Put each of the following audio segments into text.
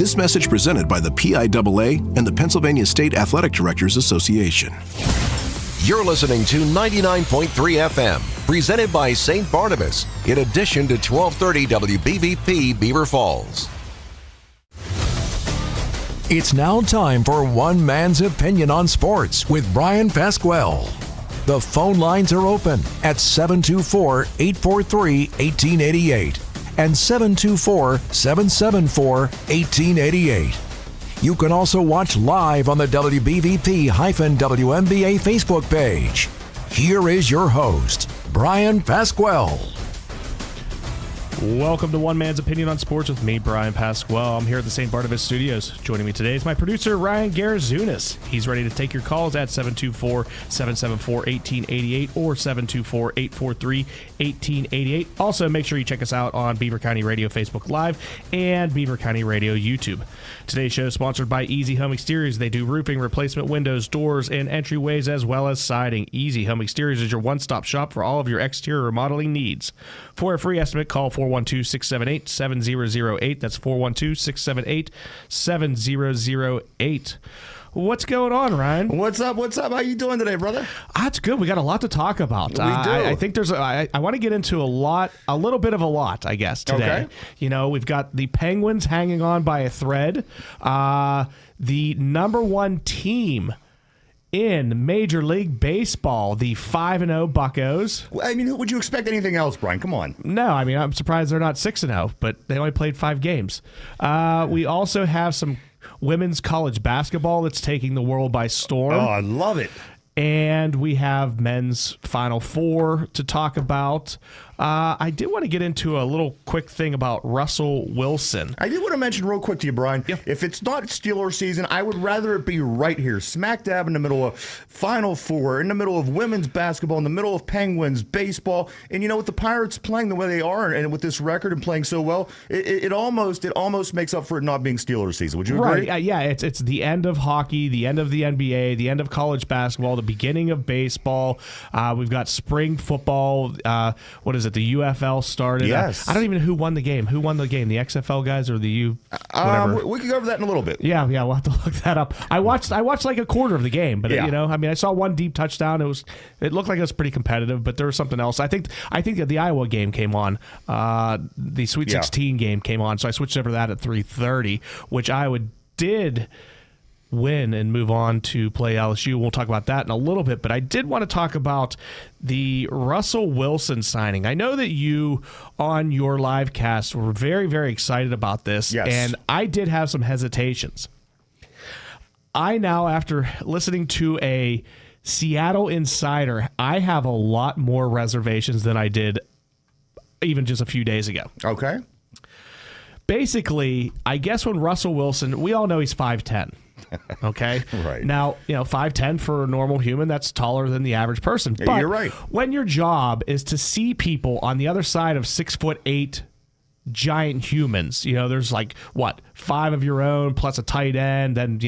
This message presented by the PIAA and the Pennsylvania State Athletic Directors Association. You're listening to 99.3 FM, presented by St. Barnabas, in addition to 1230 WBVP Beaver Falls. It's now time for One Man's Opinion on Sports with Bryan Pasquale. The phone lines are open at 724-843-1888 and 724-774-1888. You can also watch live on the WBVP-WNBA Facebook page. Here is your host, Bryan Pasquale. Welcome to One Man's Opinion on Sports with me, Bryan Pasquale. I'm here at the St. Barnabas Studios. Joining me today is my producer, Ryan Garazunas. He's ready to take your calls at 724-774-1888 or 724-843-1888. Also, make sure you check us out on Beaver County Radio Facebook Live and Beaver County Radio YouTube. Today's show is sponsored by Easy Home Exteriors. They do roofing, replacement windows, doors, and entryways, as well as siding. Easy Home Exteriors is your one-stop shop for all of your exterior remodeling needs. For a free estimate, call 412-678-7008. That's 412-678-7008. What's going on, Ryan? What's up? How you doing today, brother? That's good. We got a lot to talk about. We do. I think there's I want to get into a little bit of a lot, I guess, today. Okay. You know, we've got the Penguins hanging on by a thread. The number one team in Major League Baseball, the 5-0 Buccos. I mean, would you expect anything else, Brian? Come on. No, I mean, I'm surprised they're not 6-0, but they only played 5 games. We also have some women's college basketball that's taking the world by storm. Oh, I love it. And we have men's Final Four to talk about. I did want to get into a little quick thing about Russell Wilson. I did want to mention real quick to you, Brian. Yeah. If it's not Steelers season, I would rather it be right here, smack dab in the middle of Final Four, in the middle of women's basketball, in the middle of Penguins baseball. And you know, with the Pirates playing the way they are, and with this record and playing so well, it almost makes up for it not being Steelers season. Would you agree? Right? Yeah. It's the end of hockey, the end of the NBA, the end of college basketball, the beginning of baseball. We've got spring football. What is it? The UFL started. Yes. I don't even know who won the game. Who won the game? The XFL guys or the U? Whatever. We can go over that in a little bit. Yeah, we'll have to look that up. I watched like a quarter of the game, but Yeah. you know, I mean, I saw one deep touchdown. It looked like it was pretty competitive, but there was something else. I think that the Iowa game came on. The Sweet 16 game came on, so I switched over to that at 3:30, which Iowa did win and move on to play LSU. We'll talk about that in a little bit, but I did want to talk about the Russell Wilson signing. I know that you, on your live cast, were very, very excited about this, Yes. and I did have some hesitations. I now, after listening to a Seattle insider, I have a lot more reservations than I did even just a few days ago. Okay. Basically, I guess when Russell Wilson, we all know he's 5'10". Okay? Right. Now, 5'10" for a normal human, that's taller than the average person. Yeah, But you're right. when your job is to see people on the other side of 6'8" giant humans, there's 5 of your own plus a tight end, then,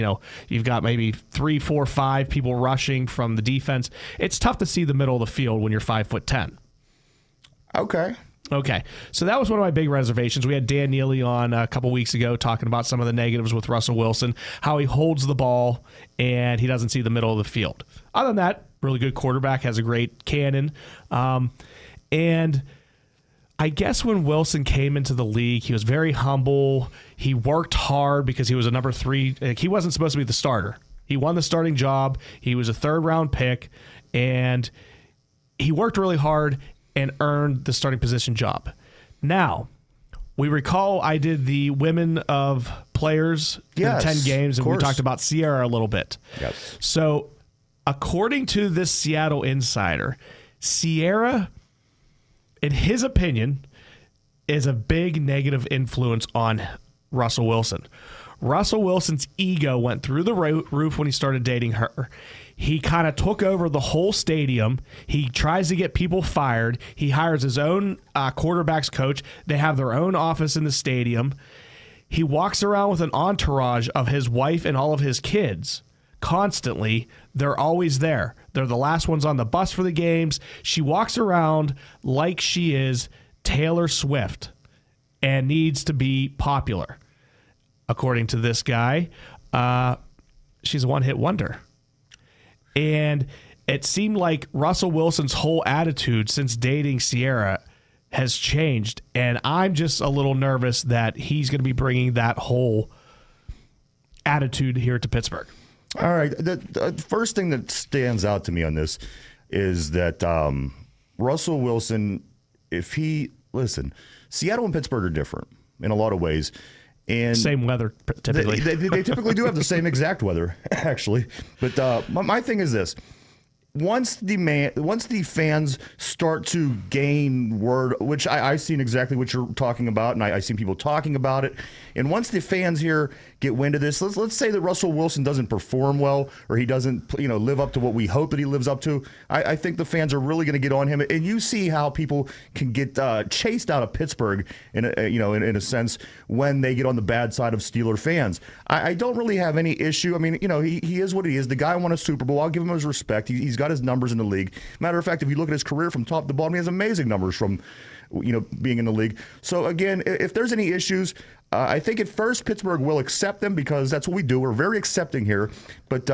you've got maybe 3, 4, 5 people rushing from the defense. It's tough to see the middle of the field when you're 5'10". Okay, so that was one of my big reservations. We had Dan Neely on a couple weeks ago talking about some of the negatives with Russell Wilson, how he holds the ball and he doesn't see the middle of the field. Other than that, really good quarterback, has a great cannon. And I guess when Wilson came into the league, he was very humble. He worked hard because he was a number 3. He wasn't supposed to be the starter. He won the starting job. He was a 3rd-round pick, and he worked really hard and earned the starting position job. Now, we recall I did the women of players in 10 games, and we talked about Sierra a little bit. Yes. So, according to this Seattle insider, Sierra, in his opinion, is a big negative influence on Russell Wilson. Russell Wilson's ego went through the roof when he started dating her. He kind of took over the whole stadium. He tries to get people fired. He hires his own quarterbacks coach. They have their own office in the stadium. He walks around with an entourage of his wife and all of his kids constantly. They're always there. They're the last ones on the bus for the games. She walks around like she is Taylor Swift and needs to be popular. according to this guy, she's a one-hit wonder. And it seemed like Russell Wilson's whole attitude since dating Sierra has changed. And I'm just a little nervous that he's going to be bringing that whole attitude here to Pittsburgh. All right. The first thing that stands out to me on this is that Russell Wilson, Seattle and Pittsburgh are different in a lot of ways. And same weather, typically. They typically do have the same exact weather, actually. But my thing is this. Once the fans start to gain word, which I've seen exactly what you're talking about, and I've seen people talking about it, and once the fans here get wind of this, let's say that Russell Wilson doesn't perform well, or he doesn't live up to what we hope that he lives up to, I think the fans are really going to get on him, and you see how people can get chased out of Pittsburgh in a sense when they get on the bad side of Steeler fans. I don't really have any issue. I mean, he is what he is. The guy won a Super Bowl. I'll give him his respect. He's got his numbers in the league. Matter of fact, if you look at his career from top to bottom, he has amazing numbers from being in the league. So again, if there's any issues, I think at first Pittsburgh will accept them because that's what we do. We're very accepting here. But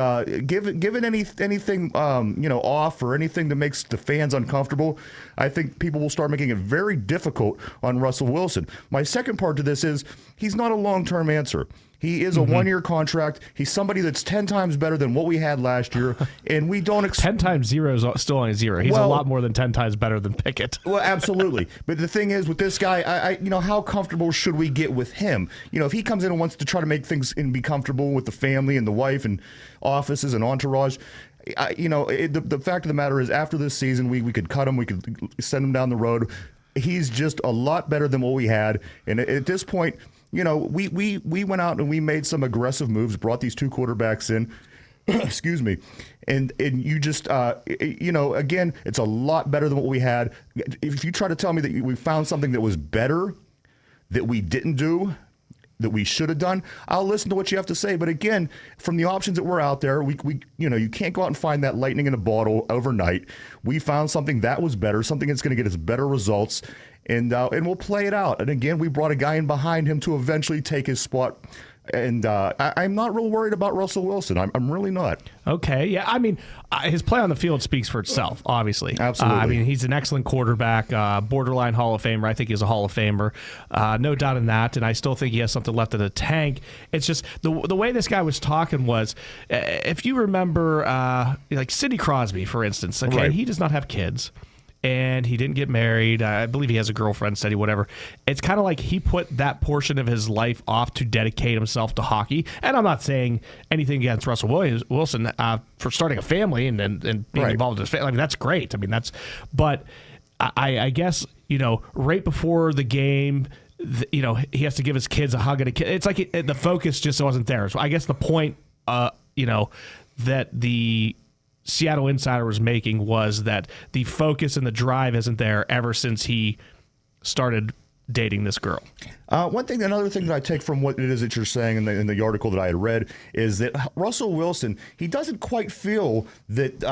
given anything off or anything that makes the fans uncomfortable, I think people will start making it very difficult on Russell Wilson. My second part to this is he's not a long-term answer. He is a one-year contract. He's somebody that's 10 times better than what we had last year, and we don't 10 times 0 is still only 0. He's a lot more than 10 times better than Pickett. Well, absolutely. But the thing is, with this guy, how comfortable should we get with him? If he comes in and wants to try to make things and be comfortable with the family and the wife and offices and entourage, the fact of the matter is, after this season, we could cut him. We could send him down the road. He's just a lot better than what we had, and at this point, we went out and we made some aggressive moves, brought these two quarterbacks in, excuse me, and you just, again, it's a lot better than what we had. If you try to tell me that we found something that was better that we didn't do, that we should have done, I'll listen to what you have to say. But again, from the options that were out there, you can't go out and find that lightning in a bottle overnight. We found something that was better, something that's going to get us better results. And we'll play it out. And again, we brought a guy in behind him to eventually take his spot. And I'm not real worried about Russell Wilson. I'm really not. Okay. Yeah. I mean, his play on the field speaks for itself, obviously. Absolutely. He's an excellent quarterback, borderline Hall of Famer. I think he's a Hall of Famer. No doubt in that. And I still think he has something left in the tank. It's just the way this guy was talking was, if you remember, like Sidney Crosby, for instance, okay, right. He does not have kids. And he didn't get married. I believe he has a girlfriend, steady, whatever. It's kind of like he put that portion of his life off to dedicate himself to hockey. And I'm not saying anything against Russell Wilson for starting a family and being right. involved in his family. I mean, that's great. But I guess, right before the game, he has to give his kids a hug and a kiss. It's like the focus just wasn't there. So I guess the point, that the Seattle Insider was making was that the focus and the drive isn't there ever since he started dating this girl. Another thing that I take from what it is that you're saying in the article that I had read is that Russell Wilson, he doesn't quite feel that,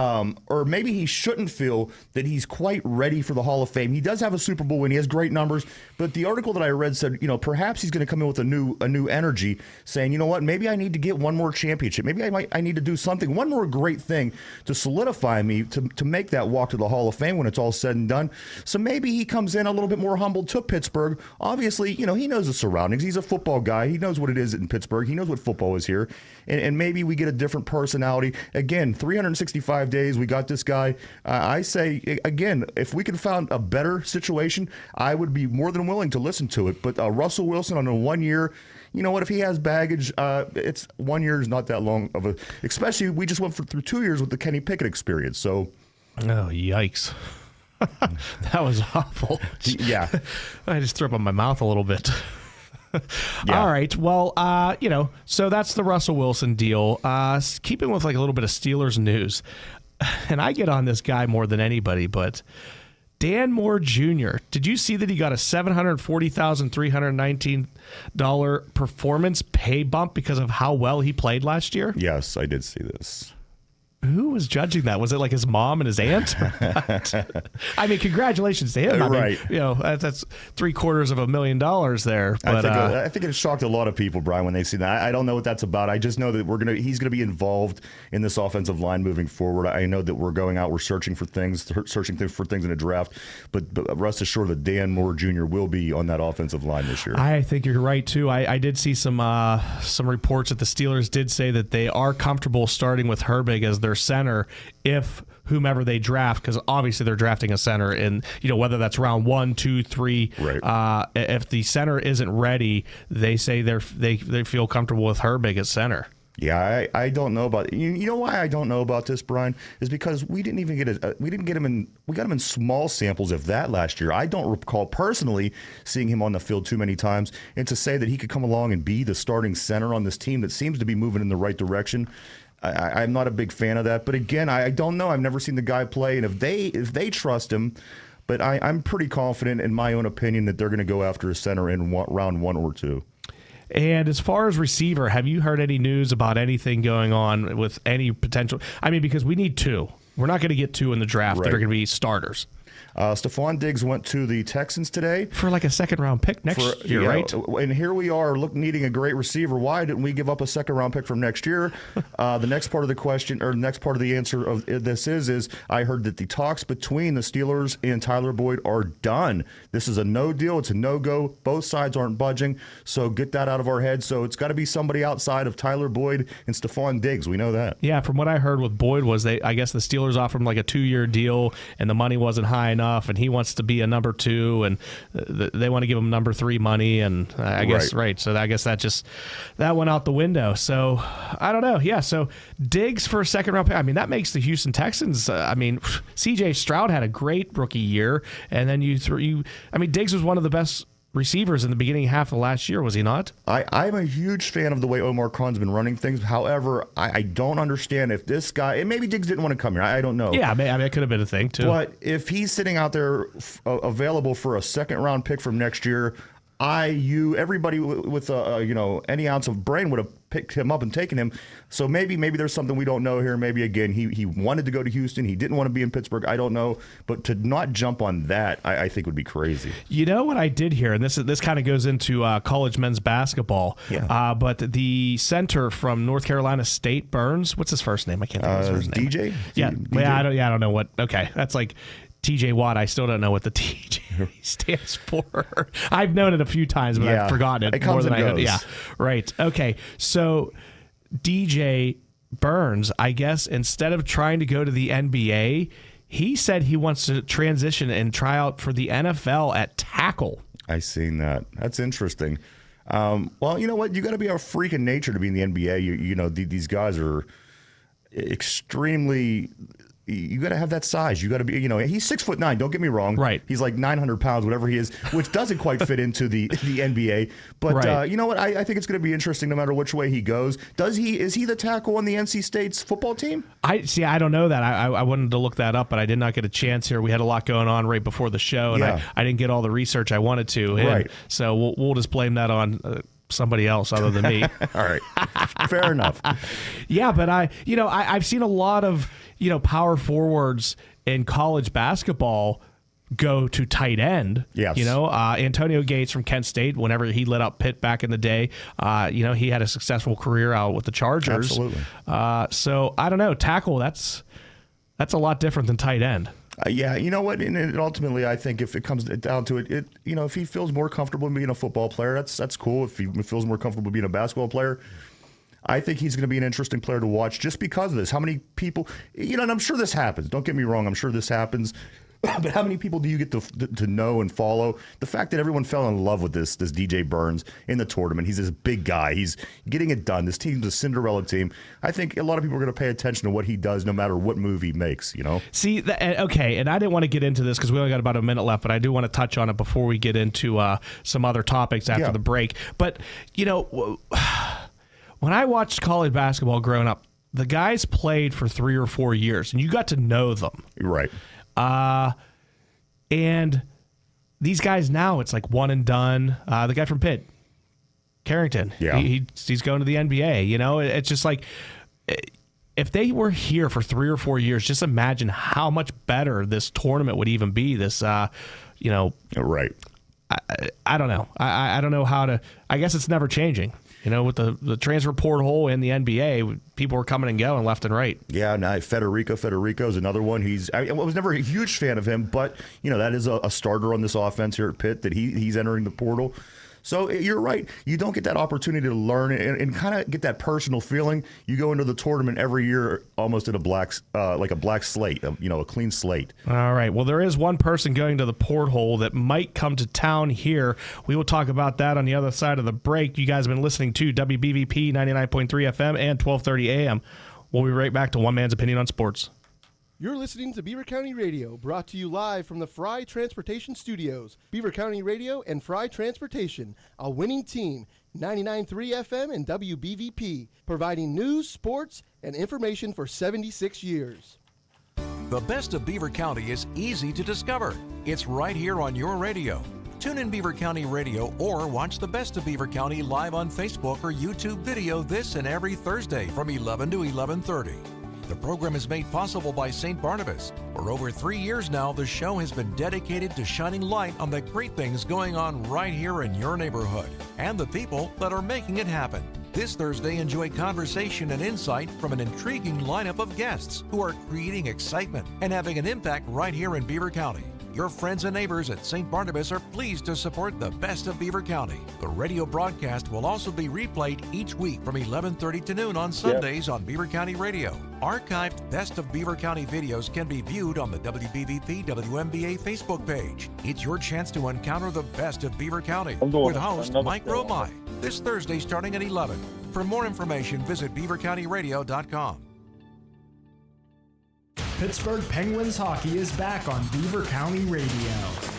or maybe he shouldn't feel that he's quite ready for the Hall of Fame. He does have a Super Bowl win. He has great numbers, but the article that I read said, perhaps he's going to come in with a new energy, saying, maybe I need to get one more championship. Maybe I need to do something, one more great thing to solidify me to make that walk to the Hall of Fame when it's all said and done. So maybe he comes in a little bit more humble to Pittsburgh. Obviously, he knows the surroundings. He's a football guy. He knows what it is in Pittsburgh. He knows what football is here. And maybe we get a different personality. Again, 365 days, we got this guy. I say, again, if we could find a better situation, I would be more than willing to listen to it. But Russell Wilson on a 1 year, you know what, if he has baggage, it's 1 year is not that long of a, especially we just went through 2 years with the Kenny Pickett experience. So, oh, yikes. That was awful. Yeah. I just threw up in my mouth a little bit. Yeah. All right. Well, so that's the Russell Wilson deal. Keeping with like a little bit of Steelers news, and I get on this guy more than anybody, but Dan Moore Jr., did you see that he got a $740,319 performance pay bump because of how well he played last year? Yes, I did see this. Who was judging that? Was it like his mom and his aunt? I mean, congratulations to him. I mean, Right. you know, that's $750,000 there. But I think it shocked a lot of people, Brian, when they see that. I don't know what that's about. I just know that he's gonna be involved in this offensive line moving forward. I know that we're searching for things in a draft, but rest assured that Dan Moore Jr. will be on that offensive line this year. I think you're right too. I did see some reports that the Steelers did say that they are comfortable starting with Herbig as their center if whomever they draft, because obviously they're drafting a center in, whether that's round 1, 2, 3. Right. If the center isn't ready, they say they feel comfortable with Herbig at center. Yeah, I don't know about you know why I don't know about this, Brian, is because we got him in small samples of that last year. I don't recall personally seeing him on the field too many times, and to say that he could come along and be the starting center on this team that seems to be moving in the right direction, I'm not a big fan of that. But again, I don't know. I've never seen the guy play, and if they trust him, but I'm pretty confident in my own opinion that they're going to go after a center in round 1 or 2. And as far as receiver, have you heard any news about anything going on with any potential? I mean, because we need 2. We're not going to get 2 in the draft that are going to be starters. Stephon Diggs went to the Texans today for like a second-round pick next year, right? And here we are needing a great receiver. Why didn't we give up a second-round pick from next year? The next part of the question, or the next part of the answer of this is I heard that the talks between the Steelers and Tyler Boyd are done. This is a no deal. It's a no-go. Both sides aren't budging, so get that out of our heads. So it's got to be somebody outside of Tyler Boyd and Stephon Diggs. We know that. Yeah, from what I heard with Boyd was I guess the Steelers offered him like a 2-year deal, and the money wasn't high enough, and he wants to be a number 2, and they want to give him number 3 money, and I guess right. So I guess that went out the window. So I don't know. Yeah. So Diggs for a second-round pick. I mean, that makes the Houston Texans. C.J. Stroud had a great rookie year, and then Diggs was one of the best receivers in the beginning half of last year, was he not? I'm a huge fan of the way Omar Khan's been running things. However, I don't understand if this guy, and maybe Diggs didn't want to come here. I don't know. Yeah, I mean, it could have been a thing too. But if he's sitting out there available for a second-round pick from next year, everybody with any ounce of brain would have picked him up and taken him. So maybe there's something we don't know here. Maybe again he wanted to go to Houston. He didn't want to be in Pittsburgh. I don't know, but to not jump on that, I think would be crazy. You know what I did here, and this kind of goes into college men's basketball. Yeah. But the center from North Carolina State, Burns. What's his first name? I can't think of his first name. DJ. Yeah. DJ? I don't know what. Okay, that's like TJ Watt. I still don't know what the TJ stands for. I've known it a few times, but I've forgotten it. It comes and goes. Yeah, right. Okay, so DJ Burns, I guess, instead of trying to go to the NBA, he said he wants to transition and try out for the NFL at tackle. I seen that. That's interesting. Well, you know what? You got to be a freak of nature to be in the NBA. These guys are extremely. You got to have that size. You got to be, he's 6'9". Don't get me wrong. Right. He's like 900 pounds, whatever he is, which doesn't quite fit into the NBA. But right. You know what? I think it's going to be interesting no matter which way he goes. Is he the tackle on the NC State's football team? I don't know that. I wanted to look that up, but I did not get a chance here. We had a lot going on right before the show, and I didn't get all the research I wanted to. Right. So we'll just blame that on somebody else other than me. All right. Fair enough. Yeah, but I've seen a lot of power forwards in college basketball go to tight end. Yes. Antonio Gates from Kent State, whenever he lit up Pitt back in the day, he had a successful career out with the Chargers. Absolutely. So I don't know, tackle, that's a lot different than tight end. Yeah, you know what? And ultimately, I think if it comes down to it, if he feels more comfortable being a football player, that's cool. If he feels more comfortable being a basketball player, I think he's going to be an interesting player to watch just because of this. How many people, and I'm sure this happens. Don't get me wrong. I'm sure this happens. But how many people do you get to know and follow? The fact that everyone fell in love with this DJ Burns in the tournament. He's this big guy. He's getting it done. This team's a Cinderella team. I think a lot of people are going to pay attention to what he does no matter what move he makes, See, okay, and I didn't want to get into this because we only got about a minute left, but I do want to touch on it before we get into some other topics after the break. But, when I watched college basketball growing up, the guys played for 3 or 4 years, and you got to know them. Right. And these guys now, it's like one and done. The guy from Pitt, Carrington, yeah, he's going to the NBA. It's just like if they were here for 3 or 4 years, just imagine how much better this tournament would even be. This, Right. I don't know. I don't know how to. I guess it's never changing. With the transfer portal in the NBA, people were coming and going left and right. Yeah, now Federico is another one. I was never a huge fan of him, but that is a starter on this offense here at Pitt that he's entering the portal. So you're right. You don't get that opportunity to learn and kind of get that personal feeling. You go into the tournament every year almost in a black slate, a clean slate. All right. Well, there is one person going to the porthole that might come to town here. We will talk about that on the other side of the break. You guys have been listening to WBVP 99.3 FM and 1230 AM. We'll be right back to One Man's Opinion on Sports. You're listening to Beaver County Radio, brought to you live from the Fry Transportation Studios. Beaver County Radio and Fry Transportation, a winning team. 99.3 FM and WBVP, providing news, sports, and information for 76 years. The best of Beaver County is easy to discover. It's right here on your radio. Tune in Beaver County Radio or watch the best of Beaver County live on Facebook or YouTube video this and every Thursday from 11 to 11:30. The program is made possible by St. Barnabas. For over 3 years now, the show has been dedicated to shining light on the great things going on right here in your neighborhood and the people that are making it happen. This Thursday, enjoy conversation and insight from an intriguing lineup of guests who are creating excitement and having an impact right here in Beaver County. Your friends and neighbors at St. Barnabas are pleased to support the best of Beaver County. The radio broadcast will also be replayed each week from 11:30 to noon on Sundays on Beaver County Radio. Archived Best of Beaver County videos can be viewed on the WBVP WMBA Facebook page. It's your chance to encounter the best of Beaver County with host Mike Romai this Thursday starting at 11. For more information, visit beavercountyradio.com. Pittsburgh Penguins hockey is back on Beaver County Radio.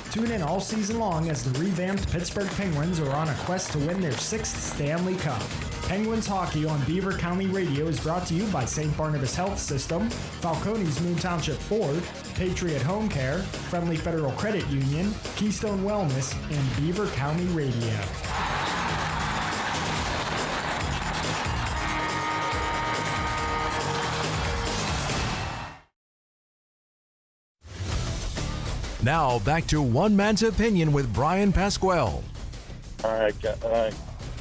Tune in all season long as the revamped Pittsburgh Penguins are on a quest to win their 6th Stanley Cup. Penguins hockey on Beaver County Radio is brought to you by St. Barnabas Health System, Falcone's Moon Township Ford, Patriot Home Care, Friendly Federal Credit Union, Keystone Wellness, and Beaver County Radio. Now back to One Man's Opinion with Bryan Pasquale. All right.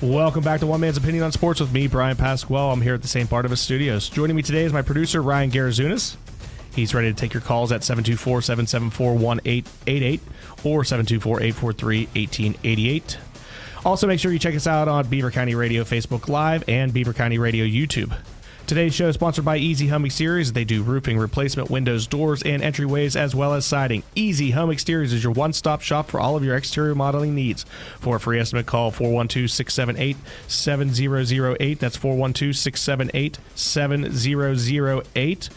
Welcome back to One Man's Opinion on Sports with me, Bryan Pasquale. I'm here at the St. Barnabas Studios. Joining me today is my producer, Ryan Garazunas. He's ready to take your calls at 724-774-1888 or 724-843-1888. Also, make sure you check us out on Beaver County Radio Facebook Live and Beaver County Radio YouTube. Today's show is sponsored by Easy Home Exteriors. They do roofing replacement, windows, doors, and entryways, as well as siding. Easy Home Exteriors is your one-stop shop for all of your exterior modeling needs. For a free estimate, call 412-678-7008. That's 412-678-7008.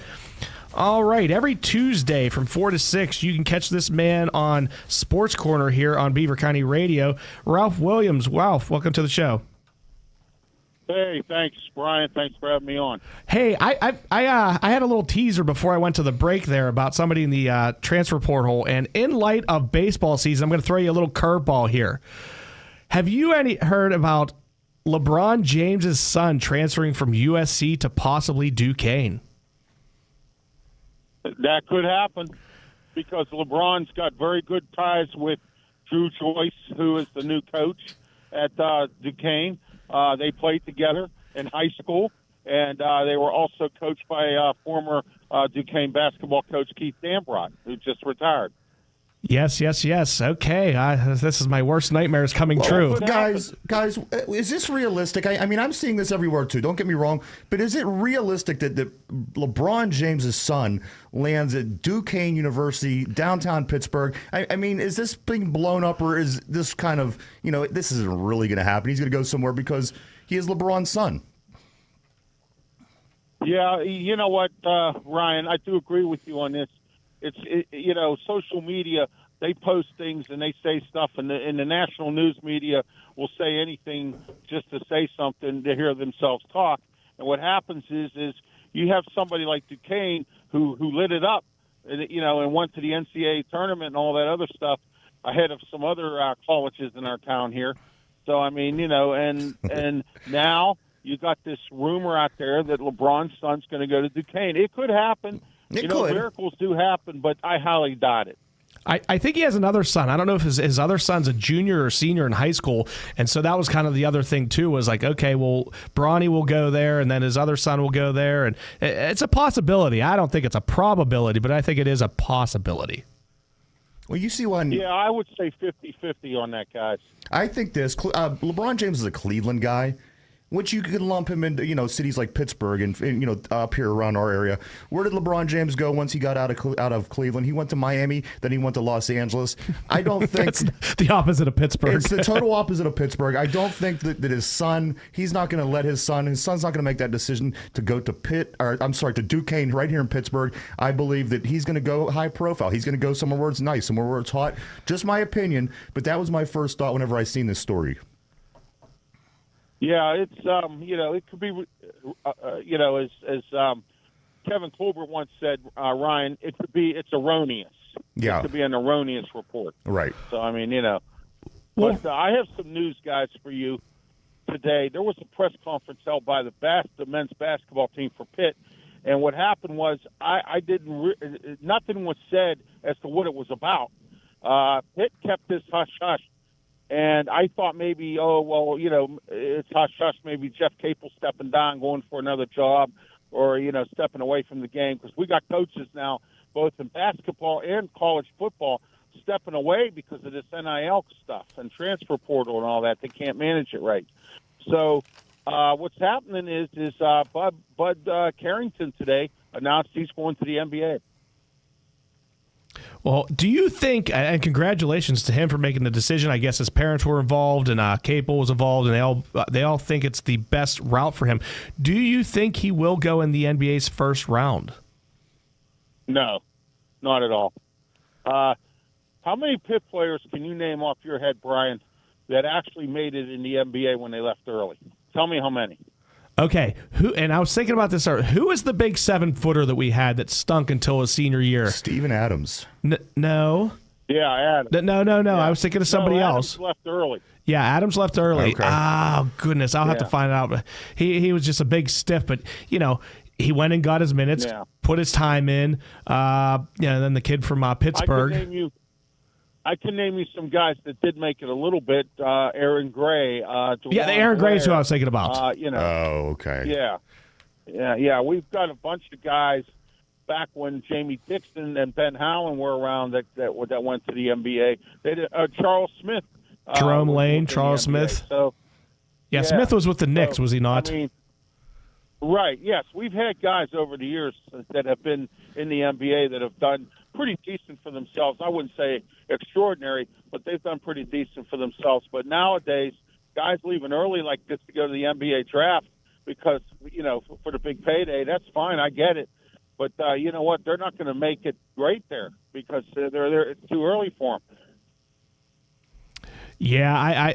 All right, every Tuesday from 4 to 6, you can catch this man on Sports Corner here on Beaver County Radio. Ralph Williams. Ralph, welcome to the show. Hey, thanks, Brian. Thanks for having me on. Hey, I had a little teaser before I went to the break there about somebody in the transfer portal, and in light of baseball season, I'm going to throw you a little curveball here. Have you heard about LeBron James' son transferring from USC to possibly Duquesne? That could happen because LeBron's got very good ties with Drew Joyce, who is the new coach at Duquesne. They played together in high school, and they were also coached by former Duquesne basketball coach Keith Dambrot, who just retired. Yes. Okay, this is my worst nightmares coming true. Guys, is this realistic? I mean, I'm seeing this everywhere too. Don't get me wrong, but is it realistic that LeBron James' son lands at Duquesne University, downtown Pittsburgh? I mean, is this being blown up, or is this kind of, this isn't really going to happen? He's going to go somewhere because he is LeBron's son. Yeah, you know what, Ryan, I do agree with you on this. It's social media, they post things and they say stuff, and the national news media will say anything just to say something to hear themselves talk. And what happens is you have somebody like Duquesne who lit it up, and went to the NCAA tournament and all that other stuff ahead of some other colleges in our town here. So, I mean, and now you got this rumor out there that LeBron's son's going to go to Duquesne. It could happen. It could. Miracles do happen, but I highly doubt it. I think he has another son. I don't know if his other son's a junior or senior in high school. And so that was kind of the other thing, too, was like, okay, well, Bronny will go there, and then his other son will go there. And it's a possibility. I don't think it's a probability, but I think it is a possibility. Well, you see one. Yeah, I would say 50-50 on that, guys. I think this. LeBron James is a Cleveland guy, which you could lump him into, cities like Pittsburgh and up here around our area. Where did LeBron James go once he got out of Cleveland? He went to Miami, then he went to Los Angeles. I don't think that's the opposite of Pittsburgh. It's the total opposite of Pittsburgh. I don't think that his son's not going to let his son's not going to make that decision to go to Duquesne right here in Pittsburgh. I believe that he's going to go high profile. He's going to go somewhere where it's nice, somewhere where it's hot. Just my opinion, but that was my first thought whenever I seen this story. Yeah, it's it could be, as Kevin Colbert once said, Ryan, it's erroneous. Yeah, it could be an erroneous report. Right. So I mean, but I have some news, guys, for you today. There was a press conference held by the men's basketball team for Pitt, and what happened was nothing was said as to what it was about. Pitt kept this hush hush. And I thought maybe, it's hush-hush, maybe Jeff Capel stepping down, going for another job, or, stepping away from the game. Because we got coaches now, both in basketball and college football, stepping away because of this NIL stuff and transfer portal and all that. They can't manage it right. So what's happening is Bud Carrington today announced he's going to the NBA. Well, do you think, and congratulations to him for making the decision, I guess his parents were involved and Capel was involved, and they all think it's the best route for him. Do you think he will go in the NBA's first round? No, not at all. How many Pitt players can you name off your head, Brian, that actually made it in the NBA when they left early? Tell me how many. Okay, and I was thinking about this earlier. Who is the big 7-footer that we had that stunk until his senior year? Steven Adams. No. Yeah, Adams. No. Yeah. I was thinking of somebody else. Adams left early. Yeah, Adams left early. Okay. Oh, goodness. I'll have to find out. He was just a big stiff, but, he went and got his minutes, put his time in. And then the kid from Pittsburgh. I can name you some guys that did make it a little bit. Aaron Gray. The Aaron Gray is who I was thinking about. Oh, okay. Yeah. We've got a bunch of guys back when Jamie Dixon and Ben Howland were around that went to the NBA. They did, Charles Smith. Jerome Lane, Charles Smith. So, Smith was with the Knicks, was he not? Right, yes. We've had guys over the years that have been in the NBA that have done pretty decent for themselves. I wouldn't say extraordinary, but they've done pretty decent for themselves. But nowadays, guys leaving early like this to go to the NBA draft because, for the big payday, that's fine. I get it. But you know what? They're not going to make it great there because it's too early for them. Yeah,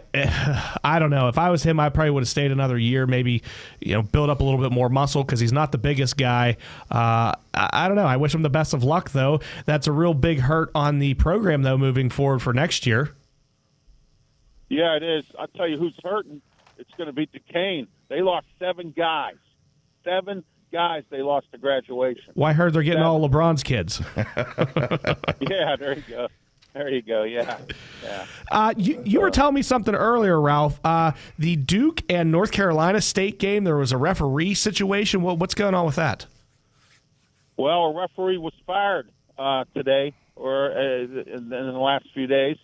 I don't know. If I was him, I probably would have stayed another year, maybe, build up a little bit more muscle because he's not the biggest guy. I don't know. I wish him the best of luck, though. That's a real big hurt on the program, though, moving forward for next year. Yeah, it is. I'll tell you who's hurting. It's going to be Duquesne. They lost 7 guys. 7 guys they lost to graduation. Well, I heard they're getting all LeBron's kids. Yeah, there you go. There you go. Yeah. You were telling me something earlier, Ralph. The Duke and North Carolina State game, there was a referee situation. What's going on with that? Well, a referee was fired today or in the last few days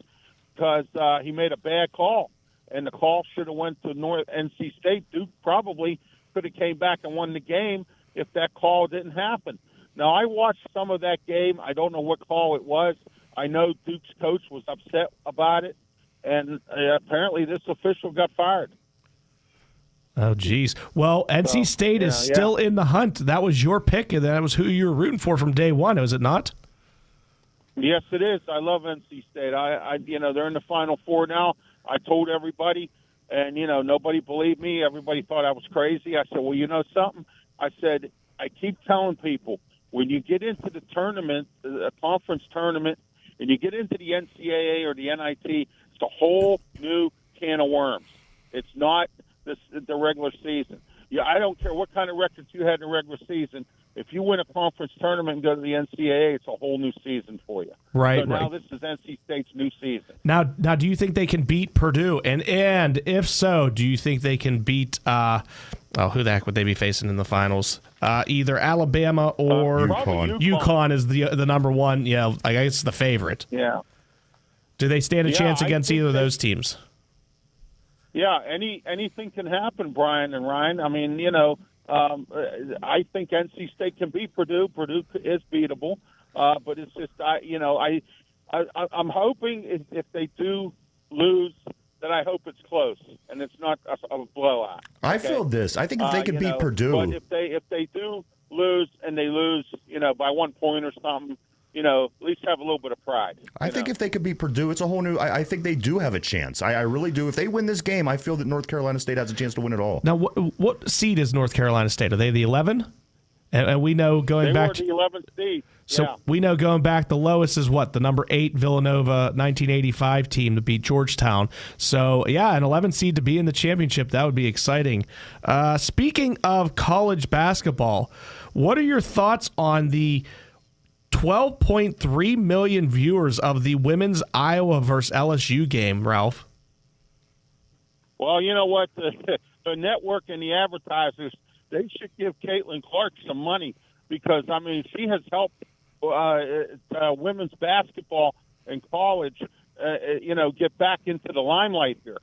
because he made a bad call, and the call should have went to North NC State. Duke probably could have came back and won the game if that call didn't happen. Now, I watched some of that game. I don't know what call it was. I know Duke's coach was upset about it, and apparently this official got fired. Oh, geez. Well, NC State is still in the hunt. That was your pick, and that was who you were rooting for from day one, was it not? Yes, it is. I love NC State. They're in the Final Four now. I told everybody, and, nobody believed me. Everybody thought I was crazy. I said, well, you know something? I said, I keep telling people, when you get into the tournament, a conference tournament, and you get into the NCAA or the NIT, it's a whole new can of worms. It's not the regular season. I don't care what kind of records you had in the regular season. If you win a conference tournament and go to the NCAA, it's a whole new season for you. Right. So now this is NC State's new season. Now, do you think they can beat Purdue? And if so, do you think they can beat? Who the heck would they be facing in the finals? Either Alabama or UConn is the number one. Yeah, I guess the favorite. Yeah. Do they stand a chance against either of those teams? Yeah, anything can happen, Brian and Ryan. I mean, I think NC State can beat Purdue. Purdue is beatable, but it's just I'm hoping if they do lose, that I hope it's close and it's not a blowout. Okay? I feel this. I think if they could beat Purdue, but if they do lose and they lose, by 1 point or something, at least have a little bit of pride. I think if they could beat Purdue, it's a whole new. I think they do have a chance. I really do. If they win this game, I feel that North Carolina State has a chance to win it all. Now, what seed is North Carolina State? Are they the 11? And we know going back to the 11th seed. So we know going back, the lowest is what? The number 8 Villanova 1985 team to beat Georgetown. So, an 11 seed to be in the championship, that would be exciting. Speaking of college basketball, what are your thoughts on the 12.3 million viewers of the women's Iowa versus LSU game, Ralph? Well, you know what? The network and the advertisers, they should give Caitlin Clark some money because, she has helped women's basketball in college, get back into the limelight here.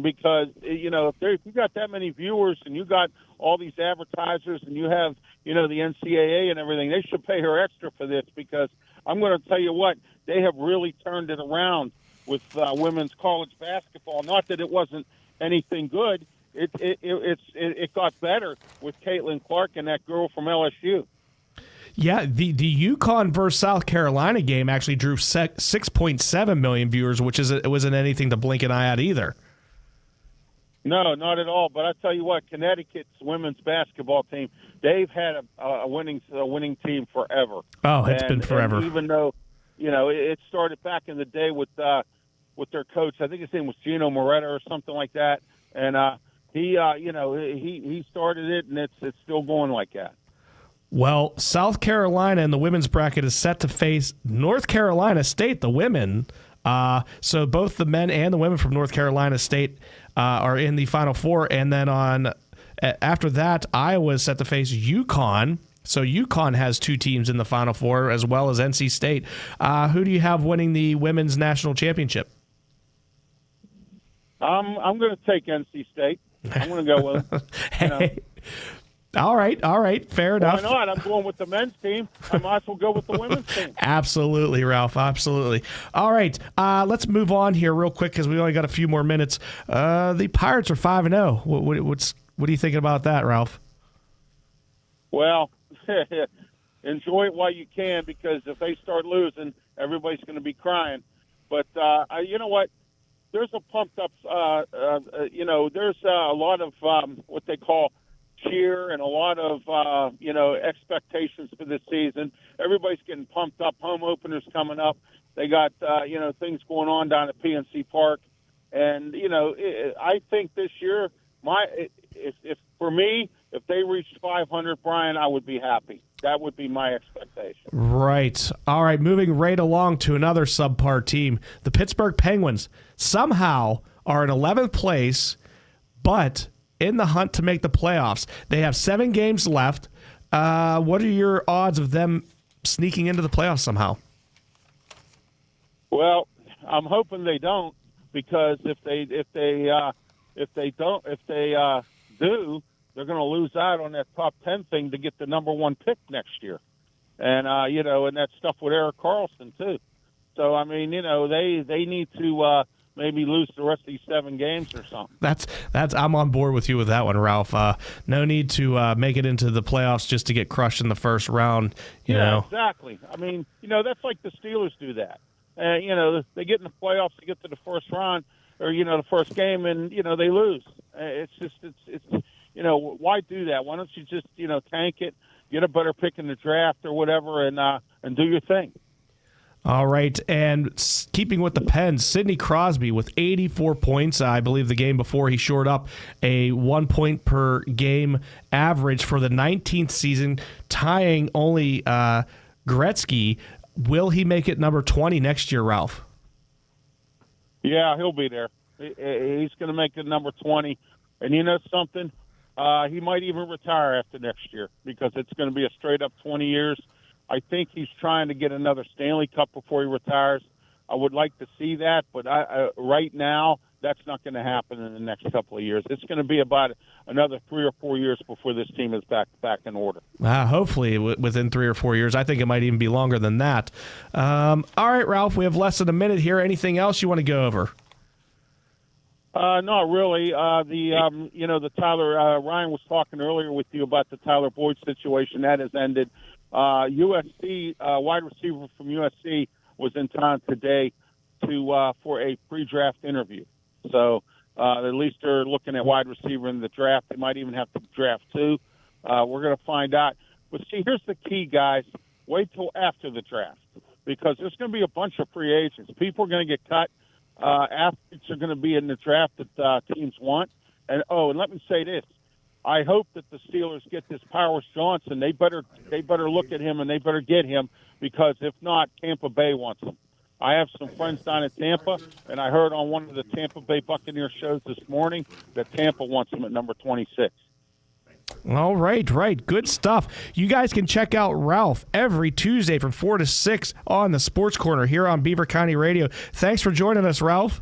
Because, if you got that many viewers and you got all these advertisers and you have, the NCAA and everything, they should pay her extra for this because I'm going to tell you what, they have really turned it around with women's college basketball. Not that it wasn't anything good. It got better with Caitlin Clark and that girl from LSU. Yeah, the UConn versus South Carolina game actually drew 6.7 million viewers, which it wasn't anything to blink an eye at either. No, not at all. But I tell you what, Connecticut's women's basketball team, they've had a winning team forever. Oh, it's been forever. And even though, it started back in the day with their coach. I think his name was Gino Moretta or something like that. And he started it, and it's still going like that. Well, South Carolina in the women's bracket is set to face North Carolina State, the women. So both the men and the women from North Carolina State are in the Final Four. And then after that, Iowa is set to face UConn. So UConn has 2 teams in the Final Four as well as NC State. Who do you have winning the women's national championship? I'm going to take NC State. I'm going to go with them. Hey. All right. Fair enough. Why not? I'm going with the men's team. I might as well go with the women's team. Absolutely, Ralph. Absolutely. All right. Let's move on here real quick because we only got a few more minutes. The Pirates are 5-0. What are you thinking about that, Ralph? Well, enjoy it while you can because if they start losing, everybody's going to be crying. But you know what? There's a pumped up. There's a lot of what they call cheer and a lot of expectations for this season. Everybody's getting pumped up. Home openers coming up. They got things going on down at PNC Park, and I think this year, if they reached 500, Brian, I would be happy. That would be my expectation. Right. All right. Moving right along to another subpar team, the Pittsburgh Penguins somehow are in 11th place, but in the hunt to make the playoffs. They have 7 games left. What are your odds of them sneaking into the playoffs somehow? Well, I'm hoping they don't because if they do, they're going to lose out on that top 10 thing to get the number 1 pick next year, and and that stuff with Eric Carlson too. So they need to. Maybe lose the rest of these 7 games or something. That's. I'm on board with you with that one, Ralph. No need to make it into the playoffs just to get crushed in the first round. You know exactly. That's like the Steelers do that. They get in the playoffs, they get to the first round or the first game, and they lose. It's why do that? Why don't you just tank it, get a better pick in the draft or whatever, and do your thing. All right, and keeping with the Pens, Sidney Crosby with 84 points. I believe the game before he shored up a 1 point per game average for the 19th season, tying only Gretzky. Will he make it number 20 next year, Ralph? Yeah, he'll be there. He's going to make it number 20. And you know something? He might even retire after next year because it's going to be a straight-up 20 years. I think he's trying to get another Stanley Cup before he retires. I would like to see that, but right now that's not going to happen in the next couple of years. It's going to be about another 3 or 4 years before this team is back in order. Hopefully within 3 or 4 years. I think it might even be longer than that. All right, Ralph, we have less than a minute here. Anything else you want to go over? Not really. The Tyler Ryan was talking earlier with you about the Tyler Boyd situation. That has ended. USC wide receiver from USC was in town today for a pre-draft interview. So at least they're looking at wide receiver in the draft. They might even have to draft 2. We're going to find out. But see, here's the key, guys. Wait till after the draft because there's going to be a bunch of free agents. People are going to get cut. Athletes are going to be in the draft that teams want. And let me say this. I hope that the Steelers get this Powers Johnson. They better look at him and they better get him because if not, Tampa Bay wants him. I have some friends down in Tampa, and I heard on one of the Tampa Bay Buccaneers shows this morning that Tampa wants him at number 26. All right. Good stuff. You guys can check out Ralph every Tuesday from 4 to 6 on the Sports Corner here on Beaver County Radio. Thanks for joining us, Ralph.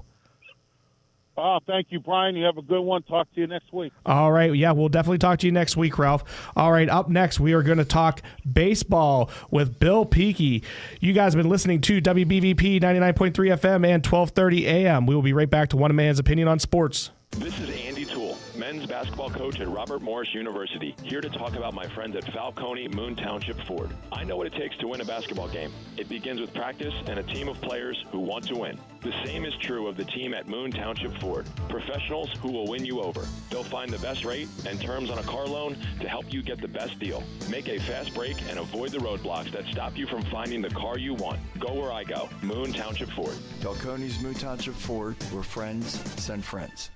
Oh, thank you, Brian. You have a good one. Talk to you next week. All right. Yeah, we'll definitely talk to you next week, Ralph. All right. Up next, we are going to talk baseball with Bill Peakey. You guys have been listening to WBVP 99.3 FM and 1230 AM. We will be right back to One Man's Opinion on Sports. This is Andy Toole, men's basketball coach at Robert Morris University, here to talk about my friends at Falcone Moon Township Ford. I know what it takes to win a basketball game. It begins with practice and a team of players who want to win. The same is true of the team at Moon Township Ford. Professionals who will win you over. They'll find the best rate and terms on a car loan to help you get the best deal. Make a fast break and avoid the roadblocks that stop you from finding the car you want. Go where I go. Moon Township Ford. Falcone's Moon Township Ford, where friends send friends.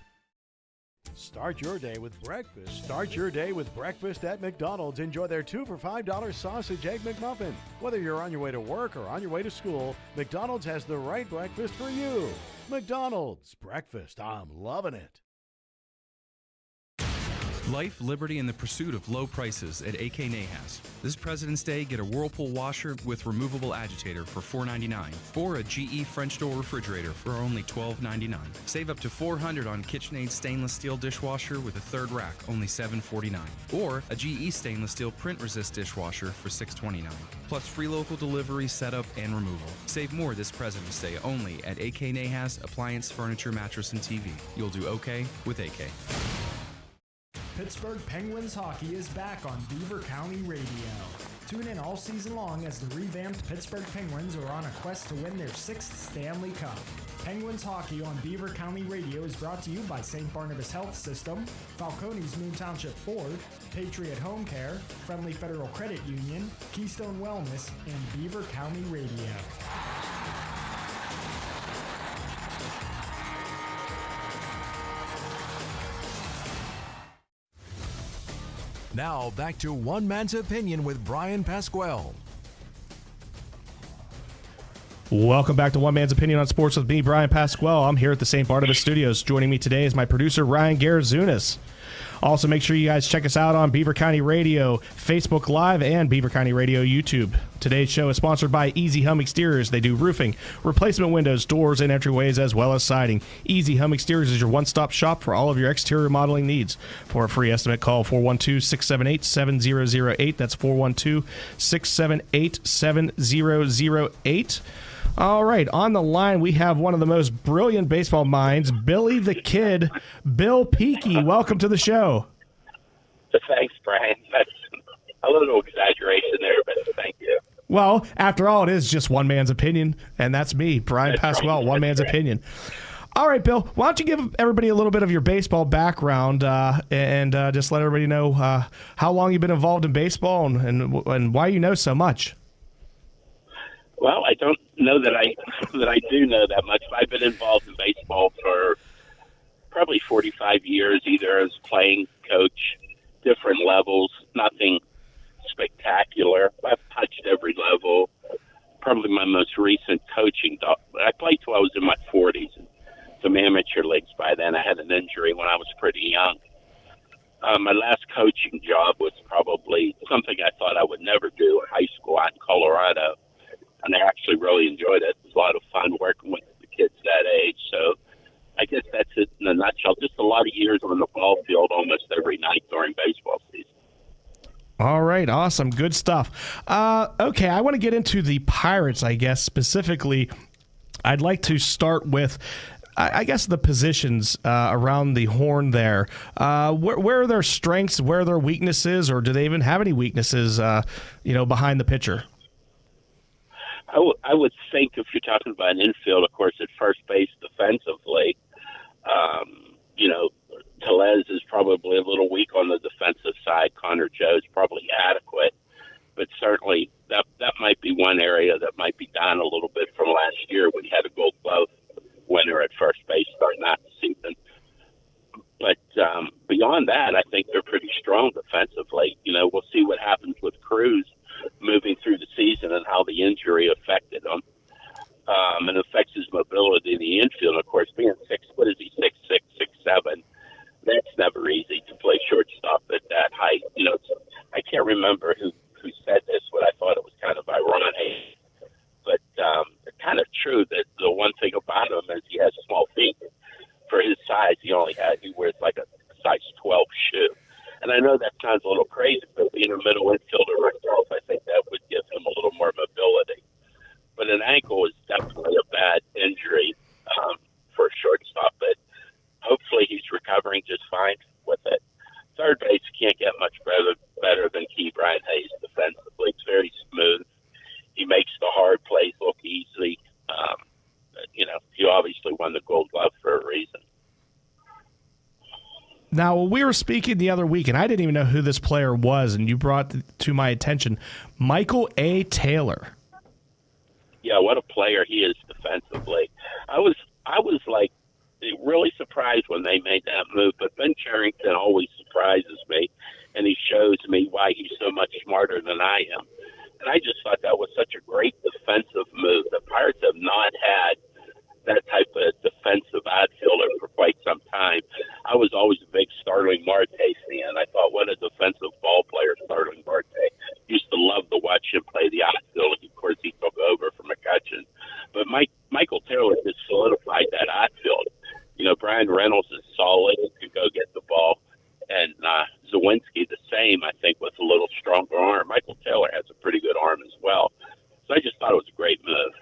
Start your day with breakfast. Start your day with breakfast at McDonald's. Enjoy their 2 for $5 sausage egg McMuffin. Whether you're on your way to work or on your way to school, McDonald's has the right breakfast for you. McDonald's breakfast. I'm loving it. Life, liberty, and the pursuit of low prices at AK Nahas. This President's Day, get a Whirlpool washer with removable agitator for $4.99 or a GE French door refrigerator for only $12.99. Save up to $400 on KitchenAid stainless steel dishwasher with a third rack, only $7.49. Or a GE stainless steel print resist dishwasher for $6.29. Plus free local delivery, setup, and removal. Save more this President's Day only at AK Nahas Appliance, Furniture, Mattress, and TV. You'll do okay with AK. Pittsburgh Penguins hockey is back on Beaver County Radio. Tune in all season long as the revamped Pittsburgh Penguins are on a quest to win their 6th Stanley Cup. Penguins hockey on Beaver County Radio is brought to you by St. Barnabas Health System, Falcone's Moon Township Ford, Patriot Home Care, Friendly Federal Credit Union, Keystone Wellness, and Beaver County Radio. Now back to One Man's Opinion with Bryan Pasquale. Welcome back to One Man's Opinion on Sports with me, Bryan Pasquale. I'm here at the St. Barnabas Studios. Joining me today is my producer, Ryan Garazunas. Also, make sure you guys check us out on Beaver County Radio, Facebook Live, and Beaver County Radio YouTube. Today's show is sponsored by Easy Home Exteriors. They do roofing, replacement windows, doors, and entryways, as well as siding. Easy Home Exteriors is your one-stop shop for all of your exterior modeling needs. For a free estimate, call 412-678-7008. That's 412-678-7008. All right, on the line, we have one of the most brilliant baseball minds, Billy the Kid, Bill Peakey. Welcome to the show. Thanks, Brian. That's a little exaggeration there, but thank you. Well, after all, it is just one man's opinion, and that's me, Bryan Pasquale, right. One man's opinion. All right, Bill, why don't you give everybody a little bit of your baseball background and just let everybody know how long you've been involved in baseball and why you know so much. Well, I don't know that I do know that much. I've been involved in baseball for probably 45 years, either as playing coach, different levels, nothing spectacular. I've touched every level. Probably my most recent coaching, I played till I was in my 40s, some amateur leagues by then. I had an injury when I was pretty young. My last coaching job was probably something I thought I would never do in high school out in Colorado, and I actually really enjoyed it. It was a lot of fun working with the kids that age. So I guess that's it in a nutshell. Just a lot of years on the ball field almost every night during baseball season. All right, awesome, good stuff. Okay, I want to get into the Pirates, I guess, specifically. I'd like to start with, I guess, the positions around the horn there. Where are their strengths, where are their weaknesses, or do they even have any weaknesses, behind the pitcher? I would think if you're talking about an infield, of course, at first base defensively, Tellez is probably a little weak on the defensive side. Connor Joe's probably adequate, but certainly that might be one area that might be down a little bit from last year when he had a Gold Glove winner at first base starting out the season. But beyond that, I think they're pretty strong defensively. We'll see what happens with Cruz moving through the season and how the injury affected him. And affects his mobility in the infield. Of course, being 6'6", 6'7", that's never easy to play shortstop at that height. I can't remember who said this, but I thought it was kind of ironic. But it's kind of true that the one thing about him is he has small feet. For his size, he wears like a size 12 shoe. And I know that sounds a little crazy, but being a middle infielder myself, I think that would give him a little more mobility. But an ankle is definitely a bad injury for a shortstop, but hopefully he's recovering just fine with it. Third base can't get much better than Brian Hayes defensively. It's very smooth. He makes the hard plays look easy. He obviously won the Gold Glove for a reason. Now, we were speaking the other week, and I didn't even know who this player was, and you brought to my attention Michael A. Taylor. Yeah, what a player he is defensively. I was like really surprised when they made that move, but Ben Cherington always surprises me, and he shows me why he's so much smarter than I am. And I just thought that was such a great defensive move. The Pirates have not had that type of defensive outfielder for quite some time. I was always a big Starling Marte fan. I thought, what a defensive ball player Starling Marte. Used to love to watch him play the outfield. Of course, he took over from McCutcheon. But Michael Taylor has solidified that outfield. Brian Reynolds is solid. He can go get the ball. And Zawinski the same, I think, with a little stronger arm. Michael Taylor has a pretty good arm as well. So I just thought it was a great move.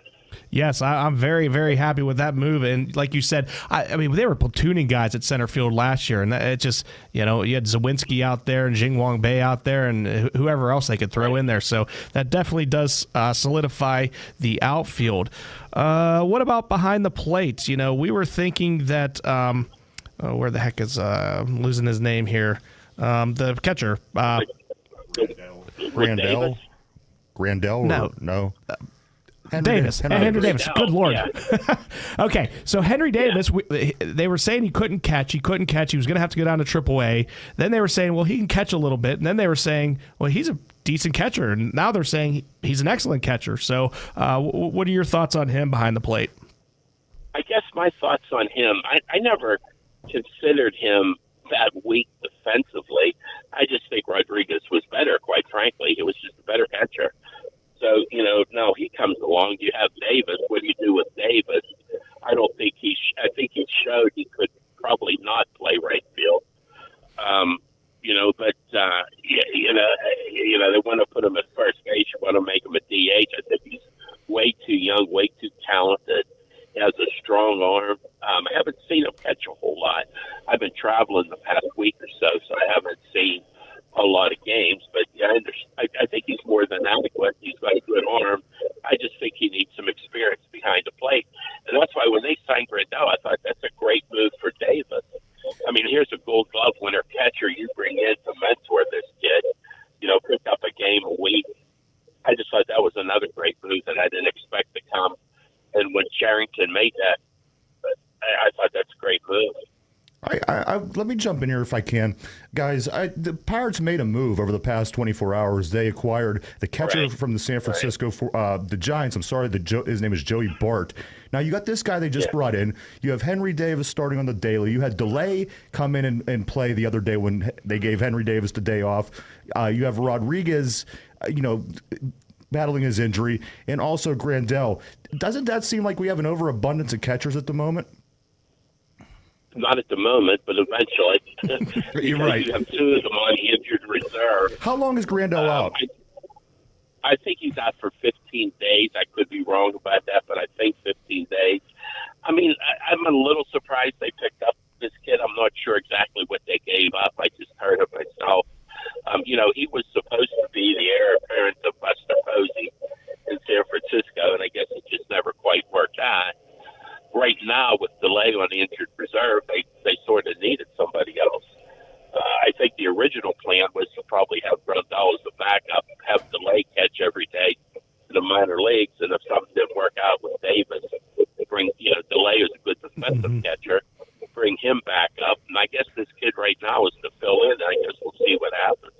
Yes, I'm very, very happy with that move. And like you said, I mean, they were platooning guys at center field last year, and it just, you had Zawinski out there and Jingwang Bei out there and whoever else they could throw in there. So that definitely does solidify the outfield. What about behind the plate? We were thinking that, where the heck is, I'm losing his name here, the catcher. Grandel? No. Henry Davis. Good Lord. Yeah. Okay, so Henry Davis, they were saying he couldn't catch. He was going to have to go down to AAA. Then they were saying, well, he can catch a little bit. And then they were saying, well, he's a decent catcher. And now they're saying he's an excellent catcher. So what are your thoughts on him behind the plate? I guess my thoughts on him, I never considered him that weak defensively. I just think Rodriguez was better, quite frankly. He was just a better catcher. So, now he comes along. You have Davis. What do you do with Davis? I think he showed he could probably not play right field. They want to put him at first base. You want to make him a DH. I think he's way too young, way too talented. He has a strong arm. I haven't seen him catch a whole lot. I've been traveling the past week or so I haven't seen a lot of games, but I think he's more than adequate. He's got a good arm. I just think he needs some experience behind the plate. And that's why when they signed Grandel, I thought that's a great move for Davis. I mean, here's a Gold Glove winner catcher you bring in to mentor this kid, pick up a game a week. I just thought that was another great move that I didn't expect to come let me jump in here if I can. Guys, the Pirates made a move over the past 24 hours. They acquired the catcher from the San Francisco, the Giants. I'm sorry, his name is Joey Bart. Now, you got this guy they just brought in. You have Henry Davis starting on the daily. You had DeLay come in and play the other day when they gave Henry Davis the day off. You have Rodriguez, battling his injury, and also Grandel. Doesn't that seem like we have an overabundance of catchers at the moment? Not at the moment, but eventually. You're right. You have two of them on the injured reserve. How long is Grandel out? I think he's out for 15 days. I could be wrong about that, but I think 15 days. I mean, I'm a little surprised they picked up this kid. I'm not sure exactly what they gave up. I just heard it myself. He was supposed to be the heir apparent of Buster Posey in San Francisco, and I guess it just never quite worked out. Right now, with DeLay on the injured reserve, they sort of needed somebody else. I think the original plan was to probably have Grandel as the backup, have DeLay catch every day in the minor leagues, and if something didn't work out with Davis, bring DeLay is a good defensive catcher, bring him back up. And I guess this kid right now is to fill in. I guess we'll see what happens.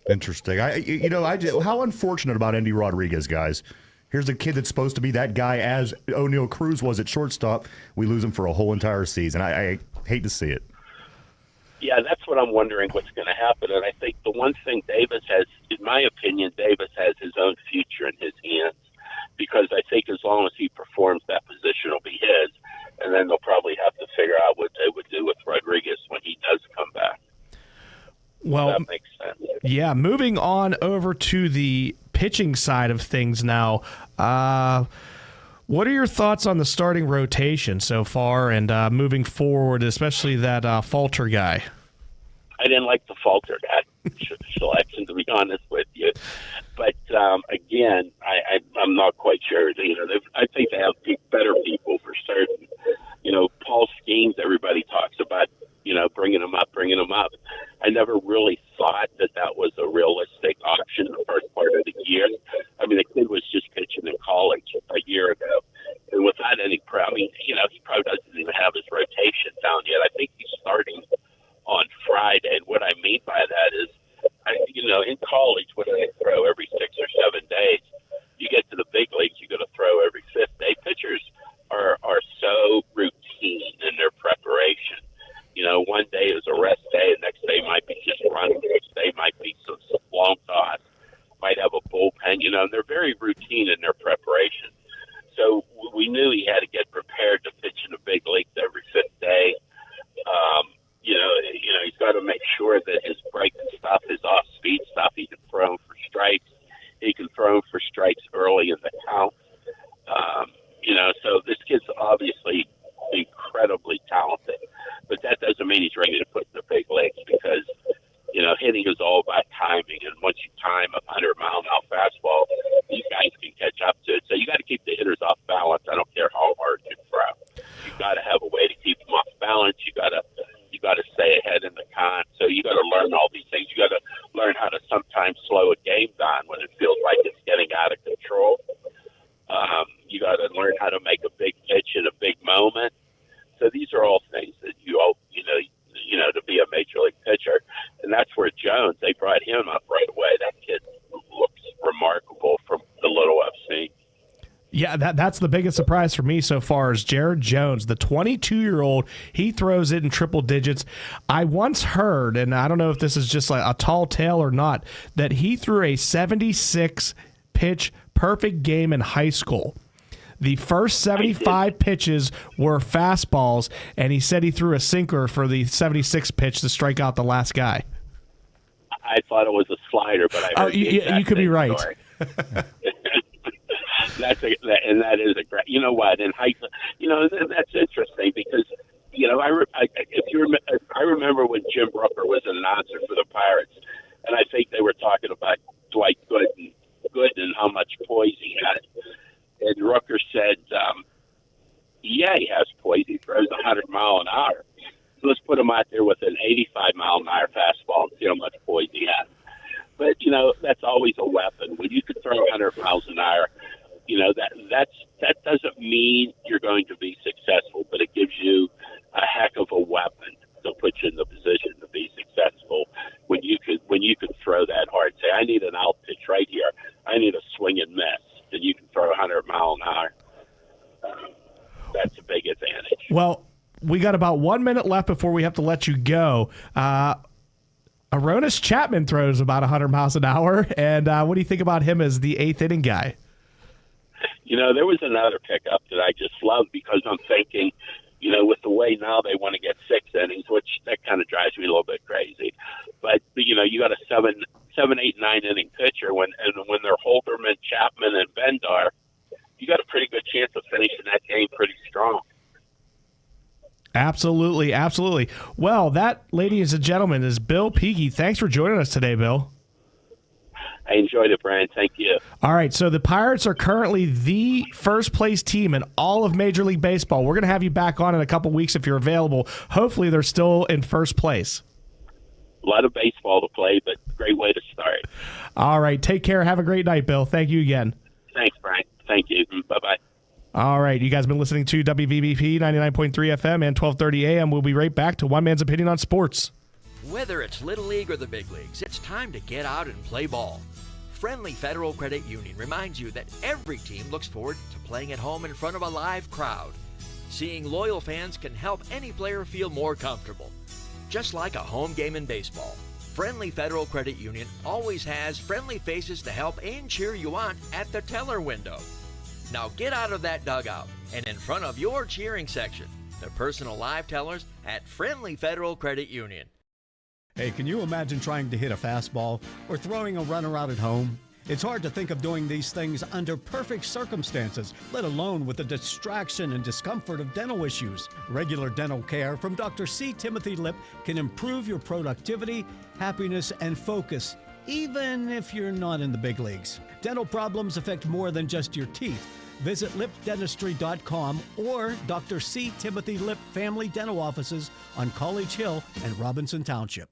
Interesting. How unfortunate about Andy Rodriguez, guys. Here's a kid that's supposed to be that guy as O'Neal Cruz was at shortstop. We lose him for a whole entire season. I hate to see it. Yeah, that's what I'm wondering what's going to happen. And I think the one thing Davis has, in my opinion, Davis has his own future in his hands, because I think as long as he performs, that position will be his. And then they'll probably have to figure out what they would do with Rodriguez when he does come back. Well, that makes sense. Yeah, moving on over to the pitching side of things now. What are your thoughts on the starting rotation so far and moving forward, especially that Falter guy? I didn't like the Falter guy selection, to be honest with you. But again, I'm not quite sure. I think they have better people for certain. Paul Skeens, everybody talks about, bringing them up. I never really thought that was a realistic option the first part of the year. I mean, the kid was just pitching in college a year ago. And without any he probably doesn't even have his rotation down yet. I think he's starting on Friday. And what I mean by that is, in college, what do they throw every 6 or 7 days? You get to the big leagues, you got to throw every 5th day. Pitchers are so routine in their preparation. One day is a rest day, the next day might be just running, the next day might be some long toss, might have a bullpen, and they're very routine in their preparation. So we knew he had to get prepared to pitch in the big leagues every 5th day. He's got to make sure that his breaking stuff, his off-speed stuff, he can throw him for strikes. He can throw him for strikes early in the count. So this kid's obviously incredibly talented, but that doesn't mean he's ready to put in the big leagues, because hitting is all about timing, and once you time a 100-mile-an-hour fastball, these guys can catch up to it. So you got to keep the hitters off balance. I don't care how hard you throw. You got to have a way to keep them off balance. You got to stay ahead in the con. So you got to learn all these things. You got to learn how to sometimes slow a game down when it feels like it's getting out of control. You got to learn how to make a big pitch in a big moment. So these are all things that to be a major league pitcher. And that's where Jones, they brought him up right away. That kid looks remarkable from the little I've seen. Yeah, that's the biggest surprise for me so far is Jared Jones, the 22-year-old. He throws it in triple digits. I once heard, and I don't know if this is just like a tall tale or not, that he threw a 76-pitch perfect game in high school. The first 75 pitches were fastballs, and he said he threw a sinker for the 76th pitch to strike out the last guy. I thought it was a slider, but I heard you could be right. That is a great. You know what? In high school, that's interesting because I remember when Jim Rooker was an announcer for the Pirates, and I think they were talking about Dwight Gooden and how much poise he had. And Rooker said, "Yeah, he has poise. He throws 100 mile an hour. So let's put him out there with an 85 mile an hour fastball and see how much poise he has." But that's always a weapon. When you can throw 100 miles an hour, that doesn't mean you're going to be successful, but it gives you a heck of a weapon to puts you in the position to be successful when you can throw that hard. Say, I need an out pitch right here. I need a swing and miss. Then you can throw 100 mile an hour. That's a big advantage. Well, we got about 1 minute left before we have to let you go. Aronis Chapman throws about 100 miles an hour. And what do you think about him as the eighth inning guy? There was another pickup that I just loved because I'm thinking, with the way now they want to get 6 innings, which that kind of drives me a little bit crazy. But, you got a 7, 8, 9 inning pitcher when they're Holderman, Chapman, and Bendar, you got a pretty good chance of finishing that game pretty strong. Absolutely, absolutely. Well, that, ladies and gentlemen, is Bill Peaky. Thanks for joining us today, Bill. I enjoyed it, Brian. Thank you. All right, so the Pirates are currently the first-place team in all of Major League Baseball. We're going to have you back on in a couple weeks if you're available. Hopefully they're still in first place. A lot of baseball to play, but great way to start. All right, take care. Have a great night, Bill. Thank you again. Thanks, Brian. Thank you. Bye-bye. All right, you guys have been listening to WBBP 99.3 FM and 1230 AM. We'll be right back to One Man's Opinion on Sports. Whether it's Little League or the big leagues, it's time to get out and play ball. Friendly Federal Credit Union reminds you that every team looks forward to playing at home in front of a live crowd. Seeing loyal fans can help any player feel more comfortable. Just like a home game in baseball, Friendly Federal Credit Union always has friendly faces to help and cheer you on at the teller window. Now get out of that dugout and in front of your cheering section, the personal live tellers at Friendly Federal Credit Union. Hey, can you imagine trying to hit a fastball or throwing a runner out at home? It's hard to think of doing these things under perfect circumstances, let alone with the distraction and discomfort of dental issues. Regular dental care from Dr. C. Timothy Lip can improve your productivity, happiness, and focus, even if you're not in the big leagues. Dental problems affect more than just your teeth. Visit lipdentistry.com or Dr. C. Timothy Lip Family Dental Offices on College Hill and Robinson Township.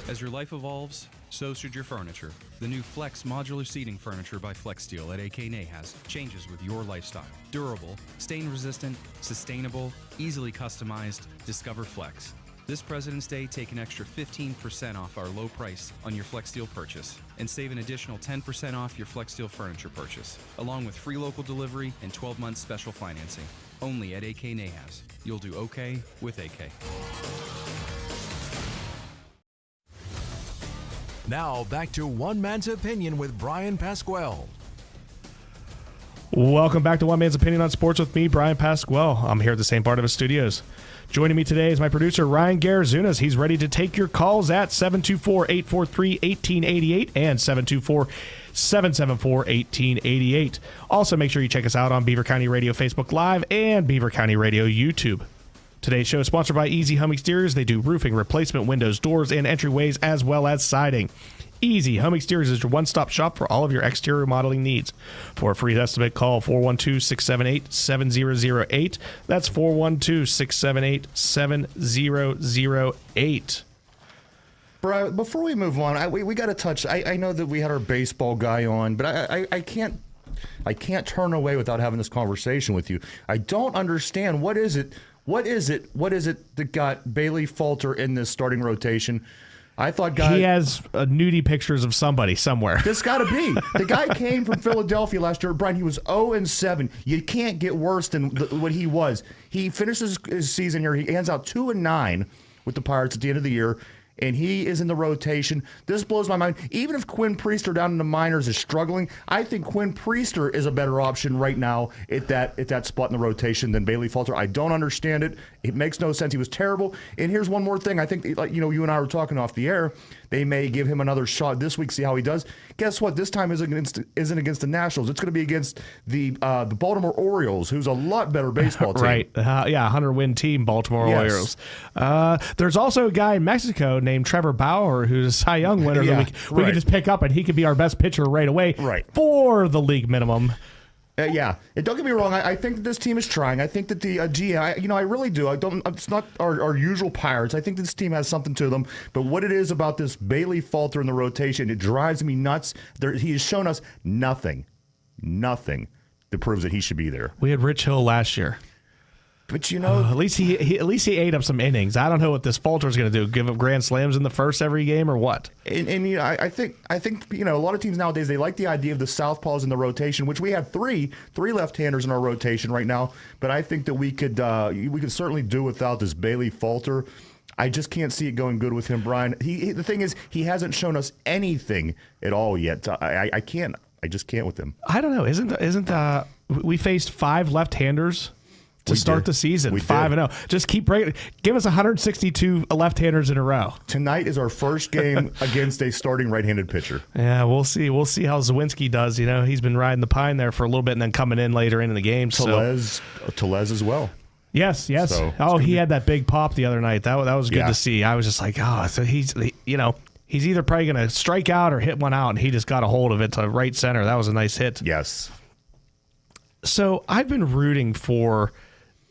As your life evolves, so should your furniture. The new Flex modular seating furniture by FlexSteel at AK Nahas changes with your lifestyle. Durable, stain-resistant, sustainable, easily customized. Discover Flex. This President's Day, take an extra 15% off our low price on your FlexSteel purchase and save an additional 10% off your FlexSteel furniture purchase, along with free local delivery and 12-month special financing. Only at AK Nahas. You'll do okay with AK. Now back to One Man's Opinion with Bryan Pasquale. Welcome back to One Man's Opinion on Sports with me, Bryan Pasquale. I'm here at the St. Barnabas Studios. Joining me today is my producer, Ryan Garazunas. He's ready to take your calls at 724-843-1888 and 724-774-1888. Also, make sure you check us out on Beaver County Radio Facebook Live and Beaver County Radio YouTube. Today's show is sponsored by Easy Home Exteriors. They do roofing, replacement, windows, doors, and entryways, as well as siding. Easy Home Exteriors is your one-stop shop for all of your exterior remodeling needs. For a free estimate, call 412-678-7008. That's 412-678-7008. Brian, before we move on, we got to touch. I know that we had our baseball guy on, but I can't turn away without having this conversation with you. I don't understand what is it that got Bailey Falter in this starting rotation? I thought he has nudie pictures of somebody somewhere. This got to be. The guy came from Philadelphia last year. Brian, he was 0-7. You can't get worse than what he was. He finishes his season here. He hands out 2-9 with the Pirates at the end of the year, and he is in the rotation. This blows my mind. Even if Quinn Priester down in the minors is struggling, I think Quinn Priester is a better option right now at that spot in the rotation than Bailey Falter. I don't understand it. It makes no sense. He was terrible. And here's one more thing. I think, like, you and I were talking off the air, they may give him another shot this week, see how he does. Guess what? This time isn't against the Nationals. It's going to be against the Baltimore Orioles, who's a lot better baseball team. Right. 100-win team, Baltimore Orioles. There's also a guy in Mexico named Trevor Bauer, who's a Cy Young winner that we can just pick up, and he could be our best pitcher right away for the league minimum. And don't get me wrong. I think that this team is trying. I think that the GM, I really do. It's not our usual Pirates. I think this team has something to them. But what it is about this Bailey Falter in the rotation, it drives me nuts. He has shown us nothing that proves that he should be there. We had Rich Hill last year. But you know, at least he ate up some innings. I don't know what this Falter's going to do. Give up grand slams in the first every game or what? And you know, I think you know, a lot of teams nowadays, they like the idea of the southpaws in the rotation, which we have three left-handers in our rotation right now. But I think that we could certainly do without this Bailey Falter. I just can't see it going good with him, Brian. The thing is, he hasn't shown us anything at all yet. I just can't with him. I don't know. Isn't we faced 5 left-handers to start the season, 5-0. Just keep breaking. Give us 162 left-handers in a row. Tonight is our first game against a starting right-handed pitcher. Yeah, we'll see. We'll see how Zawinski does. You know, he's been riding the pine there for a little bit and then coming in later in the game. Telez as well. Yes. So he had that big pop the other night. That was good to see. I was just like, so he's either probably going to strike out or hit one out, and he just got a hold of it to right center. That was a nice hit. Yes. So I've been rooting for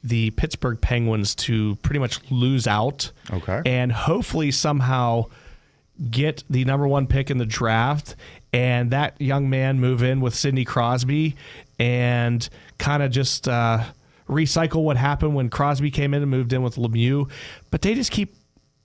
the Pittsburgh Penguins to pretty much lose out. Okay. And hopefully somehow get the number 1 pick in the draft and that young man move in with Sidney Crosby and kind of just recycle what happened when Crosby came in and moved in with Lemieux. But they just keep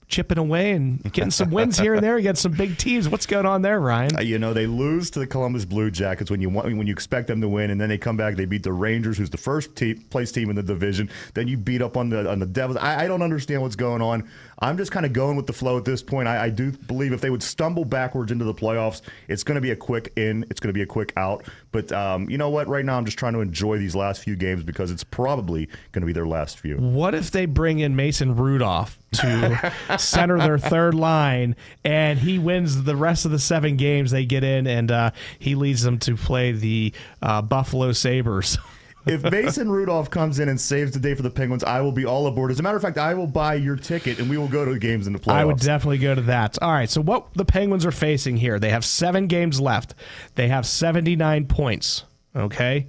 chipping away and getting some wins here and there against some big teams. What's going on there, Ryan? You know, they lose to the Columbus Blue Jackets when you expect them to win, and then they come back. They beat the Rangers, who's the first place team in the division. Then you beat up on the Devils. I don't understand what's going on. I'm just kind of going with the flow at this point. I do believe if they would stumble backwards into the playoffs, it's going to be a quick in. It's going to be a quick out. But you know what? Right now, I'm just trying to enjoy these last few games because it's probably going to be their last few. What if they bring in Mason Rudolph to center their third line, and he wins the rest of the 7 games they get in, and he leads them to play the Buffalo Sabres? If Mason Rudolph comes in and saves the day for the Penguins, I will be all aboard. As a matter of fact, I will buy your ticket, and we will go to the games in the playoffs. I would definitely go to that. All right, so what the Penguins are facing here, they have 7 games left. They have 79 points, okay?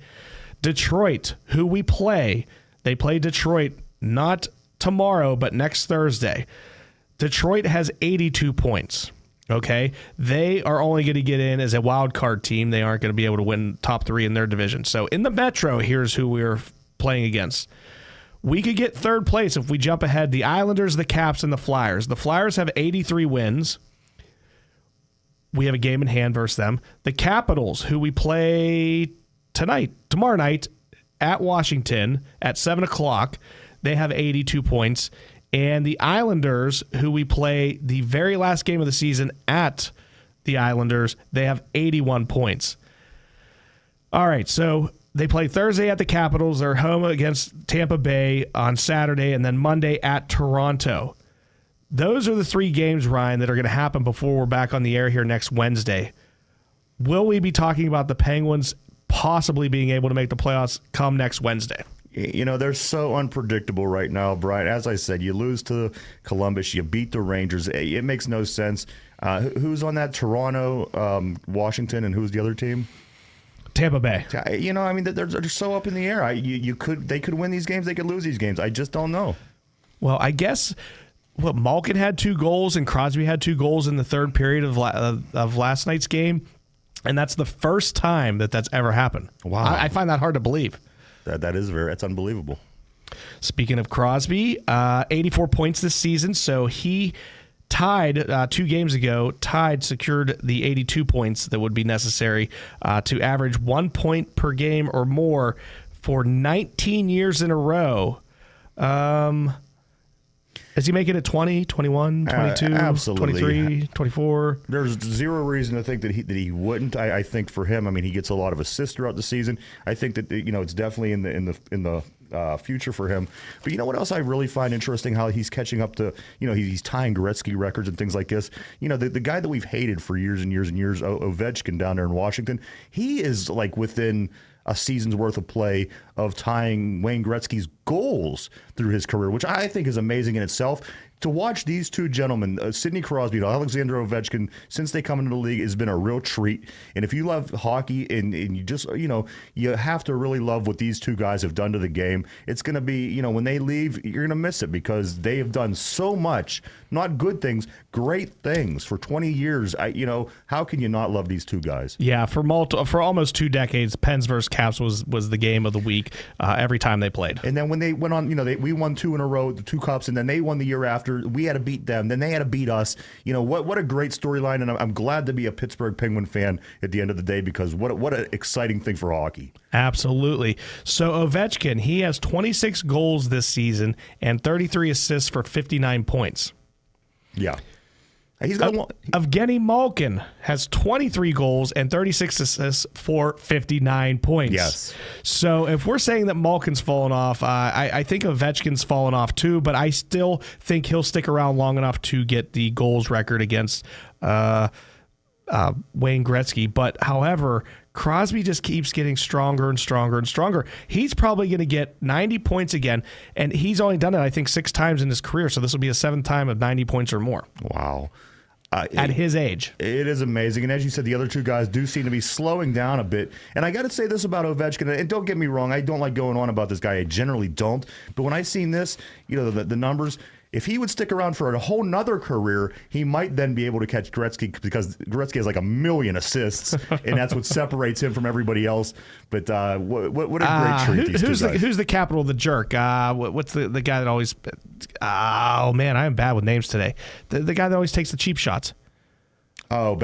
Detroit, who we play, they play Detroit not tomorrow, but next Thursday. Detroit has 82 points. Okay, they are only going to get in as a wild card team. They aren't going to be able to win top 3 in their division. So in the Metro, here's who we're playing against. We could get 3rd place if we jump ahead. The Islanders, the Caps, and the Flyers. The Flyers have 83 wins. We have a game in hand versus them. The Capitals, who we play tomorrow night at Washington at 7 o'clock, they have 82 points. And the Islanders, who we play the very last game of the season at the Islanders, they have 81 points. All right, so they play Thursday at the Capitals. They're home against Tampa Bay on Saturday, and then Monday at Toronto. Those are the 3 games, Ryan, that are going to happen before we're back on the air here next Wednesday. Will we be talking about the Penguins possibly being able to make the playoffs come next Wednesday? You know, they're so unpredictable right now, Brian. As I said, you lose to Columbus, you beat the Rangers. It makes no sense. Who's on that? Toronto, Washington, and who's the other team? Tampa Bay. You know, I mean, they're so up in the air. They could win these games. They could lose these games. I just don't know. Well, I guess Malkin had 2 goals and Crosby had 2 goals in the 3rd period of last night's game, and that's the first time that's ever happened. Wow. I find that hard to believe. That's unbelievable. Speaking of Crosby, 84 points this season, so he tied 2 games ago, secured the 82 points that would be necessary to average 1 point per game or more for 19 years in a row. Is he making it 20, 21, 22, absolutely. 23, 24? There's zero reason to think that he wouldn't. I think for him, I mean, he gets a lot of assists throughout the season. I think that it's definitely in the future for him. But you know what else I really find interesting? How he's catching up to, he's tying Gretzky records and things like this. You know, the guy that we've hated for years and years and years, Ovechkin down there in Washington, he is like within a season's worth of play of tying Wayne Gretzky's goals through his career, which I think is amazing in itself. To watch these 2 gentlemen, Sidney Crosby and Alexander Ovechkin, since they come into the league, has been a real treat. And if you love hockey and you just, you have to really love what these 2 guys have done to the game. It's going to be, when they leave, you're going to miss it because they have done so much, not good things, great things for 20 years. How can you not love these 2 guys? Yeah, for almost 2 decades, Pens versus Caps was the game of the week every time they played. And then when when they went on, we won 2 in a row, the 2 cups, and then they won the year after. We had to beat them. Then they had to beat us. What a great storyline, and I'm glad to be a Pittsburgh Penguin fan at the end of the day because what an exciting thing for hockey. Absolutely. So Ovechkin, he has 26 goals this season and 33 assists for 59 points. Yeah. He's got Evgeny Malkin has 23 goals and 36 assists for 59 points. Yes. So if we're saying that Malkin's fallen off, I think Ovechkin's fallen off too, but I still think he'll stick around long enough to get the goals record against Wayne Gretzky. But however, Crosby just keeps getting stronger and stronger and stronger. He's probably going to get 90 points again, and he's only done it, I think, 6 times in his career, so this will be a 7th time of 90 points or more. Wow. At his age. It is amazing. And as you said, the other 2 guys do seem to be slowing down a bit. And I got to say this about Ovechkin, and don't get me wrong, I don't like going on about this guy. I generally don't. But when I seen this, the numbers, if he would stick around for a whole nother career, he might then be able to catch Gretzky because Gretzky has like 1 million assists, and that's what separates him from everybody else. But what a great treat these 2 guys. Who's the capital of the jerk? What's the guy that always... Oh, man, I am bad with names today. The guy that always takes the cheap shots. Like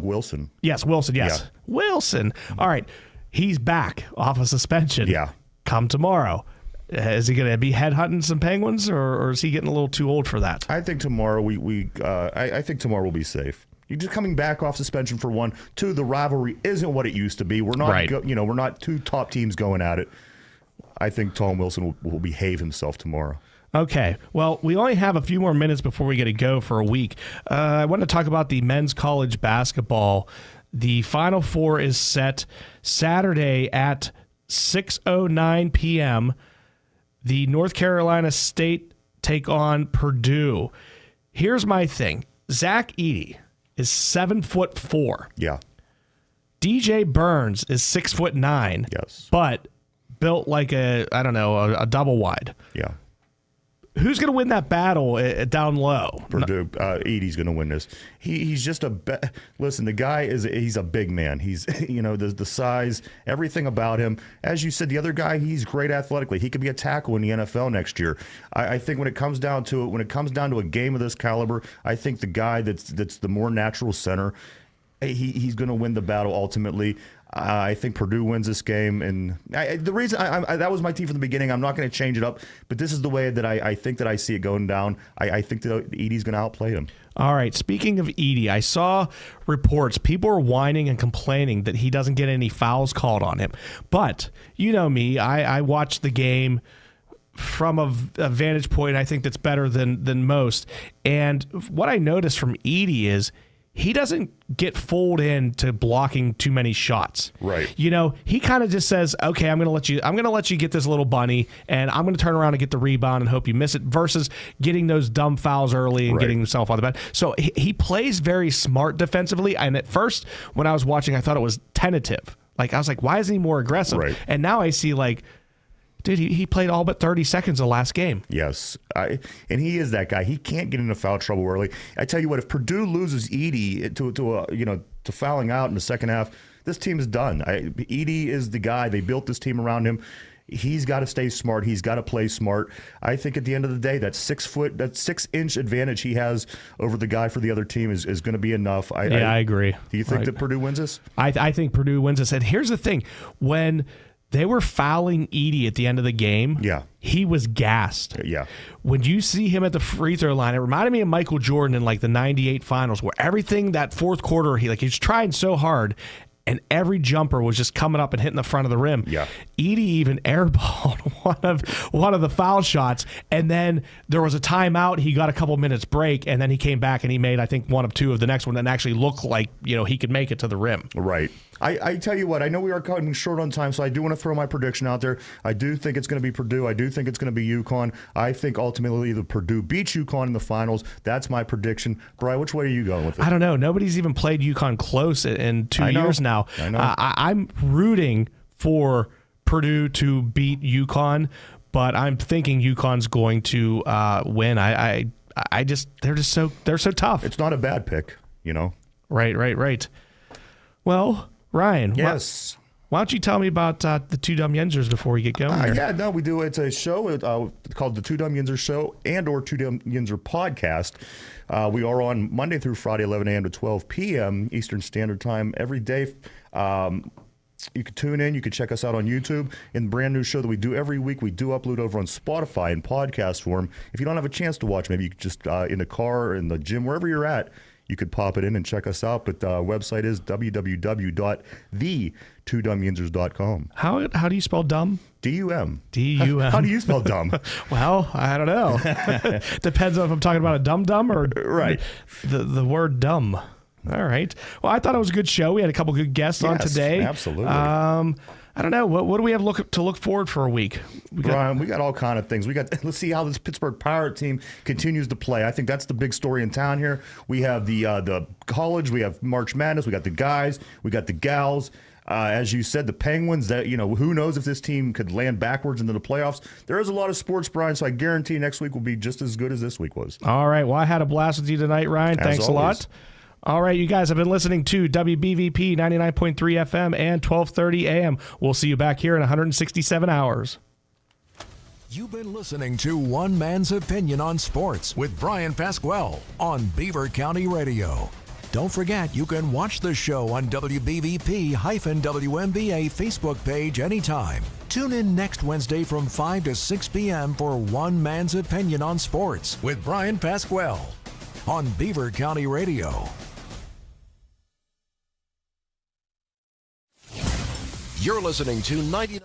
Wilson. Yes, Wilson, yes. Yeah. Wilson. All right, he's back off of suspension. Yeah. Come tomorrow. Is he going to be headhunting some Penguins, or is he getting a little too old for that? I think tomorrow I think tomorrow we'll be safe. You're just coming back off suspension for 1. 2, the rivalry isn't what it used to be. We're not, right. We're not 2 top teams going at it. I think Tom Wilson will behave himself tomorrow. Okay. Well, we only have a few more minutes before we get to go for a week. I want to talk about the men's college basketball. The Final Four is set Saturday at 6:09 p.m. The North Carolina State take on Purdue. Here's my thing. Zach Edey is 7'4". Yeah. DJ Burns is 6'9". Yes. But built like a double wide. Yeah. Who's going to win that battle down low? Purdue. Edey's going to win this. He's just listen, the guy he's a big man. He's, the size, everything about him. As you said, the other guy, he's great athletically. He could be a tackle in the NFL next year. I think when it comes down to a game of this caliber, I think the guy that's the more natural center, he's going to win the battle ultimately. I think Purdue wins this game, and the reason that was my team from the beginning. I'm not going to change it up, but this is the way that I think that I see it going down. I think that Edey's going to outplay him. All right. Speaking of Edey, I saw reports. People are whining and complaining that he doesn't get any fouls called on him. But you know me, I watch the game from a vantage point I think that's better than most. And what I noticed from Edey is he doesn't get fooled into blocking too many shots. Right. He kind of just says, okay, I'm going to let you get this little bunny, and I'm going to turn around and get the rebound and hope you miss it, versus getting those dumb fouls early and getting himself on the bench. So he plays very smart defensively. And at first, when I was watching, I thought it was tentative. Like, I was like, why isn't he more aggressive? Right. And now I see, like, dude, he played all but 30 seconds the last game. Yes, and he is that guy. He can't get into foul trouble early. I tell you what, if Purdue loses Edey to fouling out in the second half, this team is done. Edey is the guy. They built this team around him. He's got to stay smart. He's got to play smart. I think at the end of the day, that 6-inch advantage he has over the guy for the other team is going to be enough. I agree. Do you think that Purdue wins this? I think Purdue wins this. And here's the thing. When they were fouling Edey at the end of the game, he was gassed. Yeah. When you see him at the free throw line, it reminded me of Michael Jordan in like the 98 finals, where everything that fourth quarter, he was trying so hard, and every jumper was just coming up and hitting the front of the rim. Yeah. Edey even airballed one of the foul shots, and then there was a timeout. He got a couple minutes break, and then he came back and he made, I think, 1 of 2 of the next one, and actually looked like he could make it to the rim. Right. I tell you what, I know we are cutting short on time, so I do want to throw my prediction out there. I do think it's going to be Purdue. I do think it's going to be UConn. I think ultimately the Purdue beats UConn in the finals. That's my prediction. Brian, which way are you going with it? I don't know. Nobody's even played UConn close in 2 years now. I know. I'm rooting for Purdue to beat UConn, but I'm thinking UConn's going to win. They're so tough. It's not a bad pick, Right. Well, Ryan. Yes. Why don't you tell me about the Two Dumb Yinzers before we get going here? Yeah, no, we do. It's a show called the Two Dumb Yinzer Show or Two Dumb Yinzer Podcast. We are on Monday through Friday, 11 a.m. to 12 p.m. Eastern Standard Time every day. You can tune in. You can check us out on YouTube. In the brand new show that we do every week, we do upload over on Spotify in podcast form. If you don't have a chance to watch, maybe you could just in the car or in the gym, wherever you're at, you could pop it in and check us out. But the website is www.the2dumbyinzers.com. How do you spell dumb? D-U-M. D-U-M. How do you spell dumb? Well, I don't know. Depends on if I'm talking about a dum-dum or right. the word dumb. All right. Well, I thought it was a good show. We had a couple good guests on today. Absolutely. I don't know. What do we have to look forward for a week? Brian, we got all kind of things. Let's see how this Pittsburgh Pirate team continues to play. I think that's the big story in town here. We have the college. We have March Madness. We got the guys. We got the gals. As you said, the Penguins. That who knows if this team could land backwards into the playoffs. There is a lot of sports, Brian. So I guarantee next week will be just as good as this week was. All right. Well, I had a blast with you tonight, Ryan. Thanks a lot. All right, you guys have been listening to WBVP 99.3 FM and 1230 AM. We'll see you back here in 167 hours. You've been listening to One Man's Opinion on Sports with Bryan Pasquale on Beaver County Radio. Don't forget, you can watch the show on WBVP-WMBA Facebook page anytime. Tune in next Wednesday from 5 to 6 p.m. for One Man's Opinion on Sports with Bryan Pasquale on Beaver County Radio. You're listening to 99.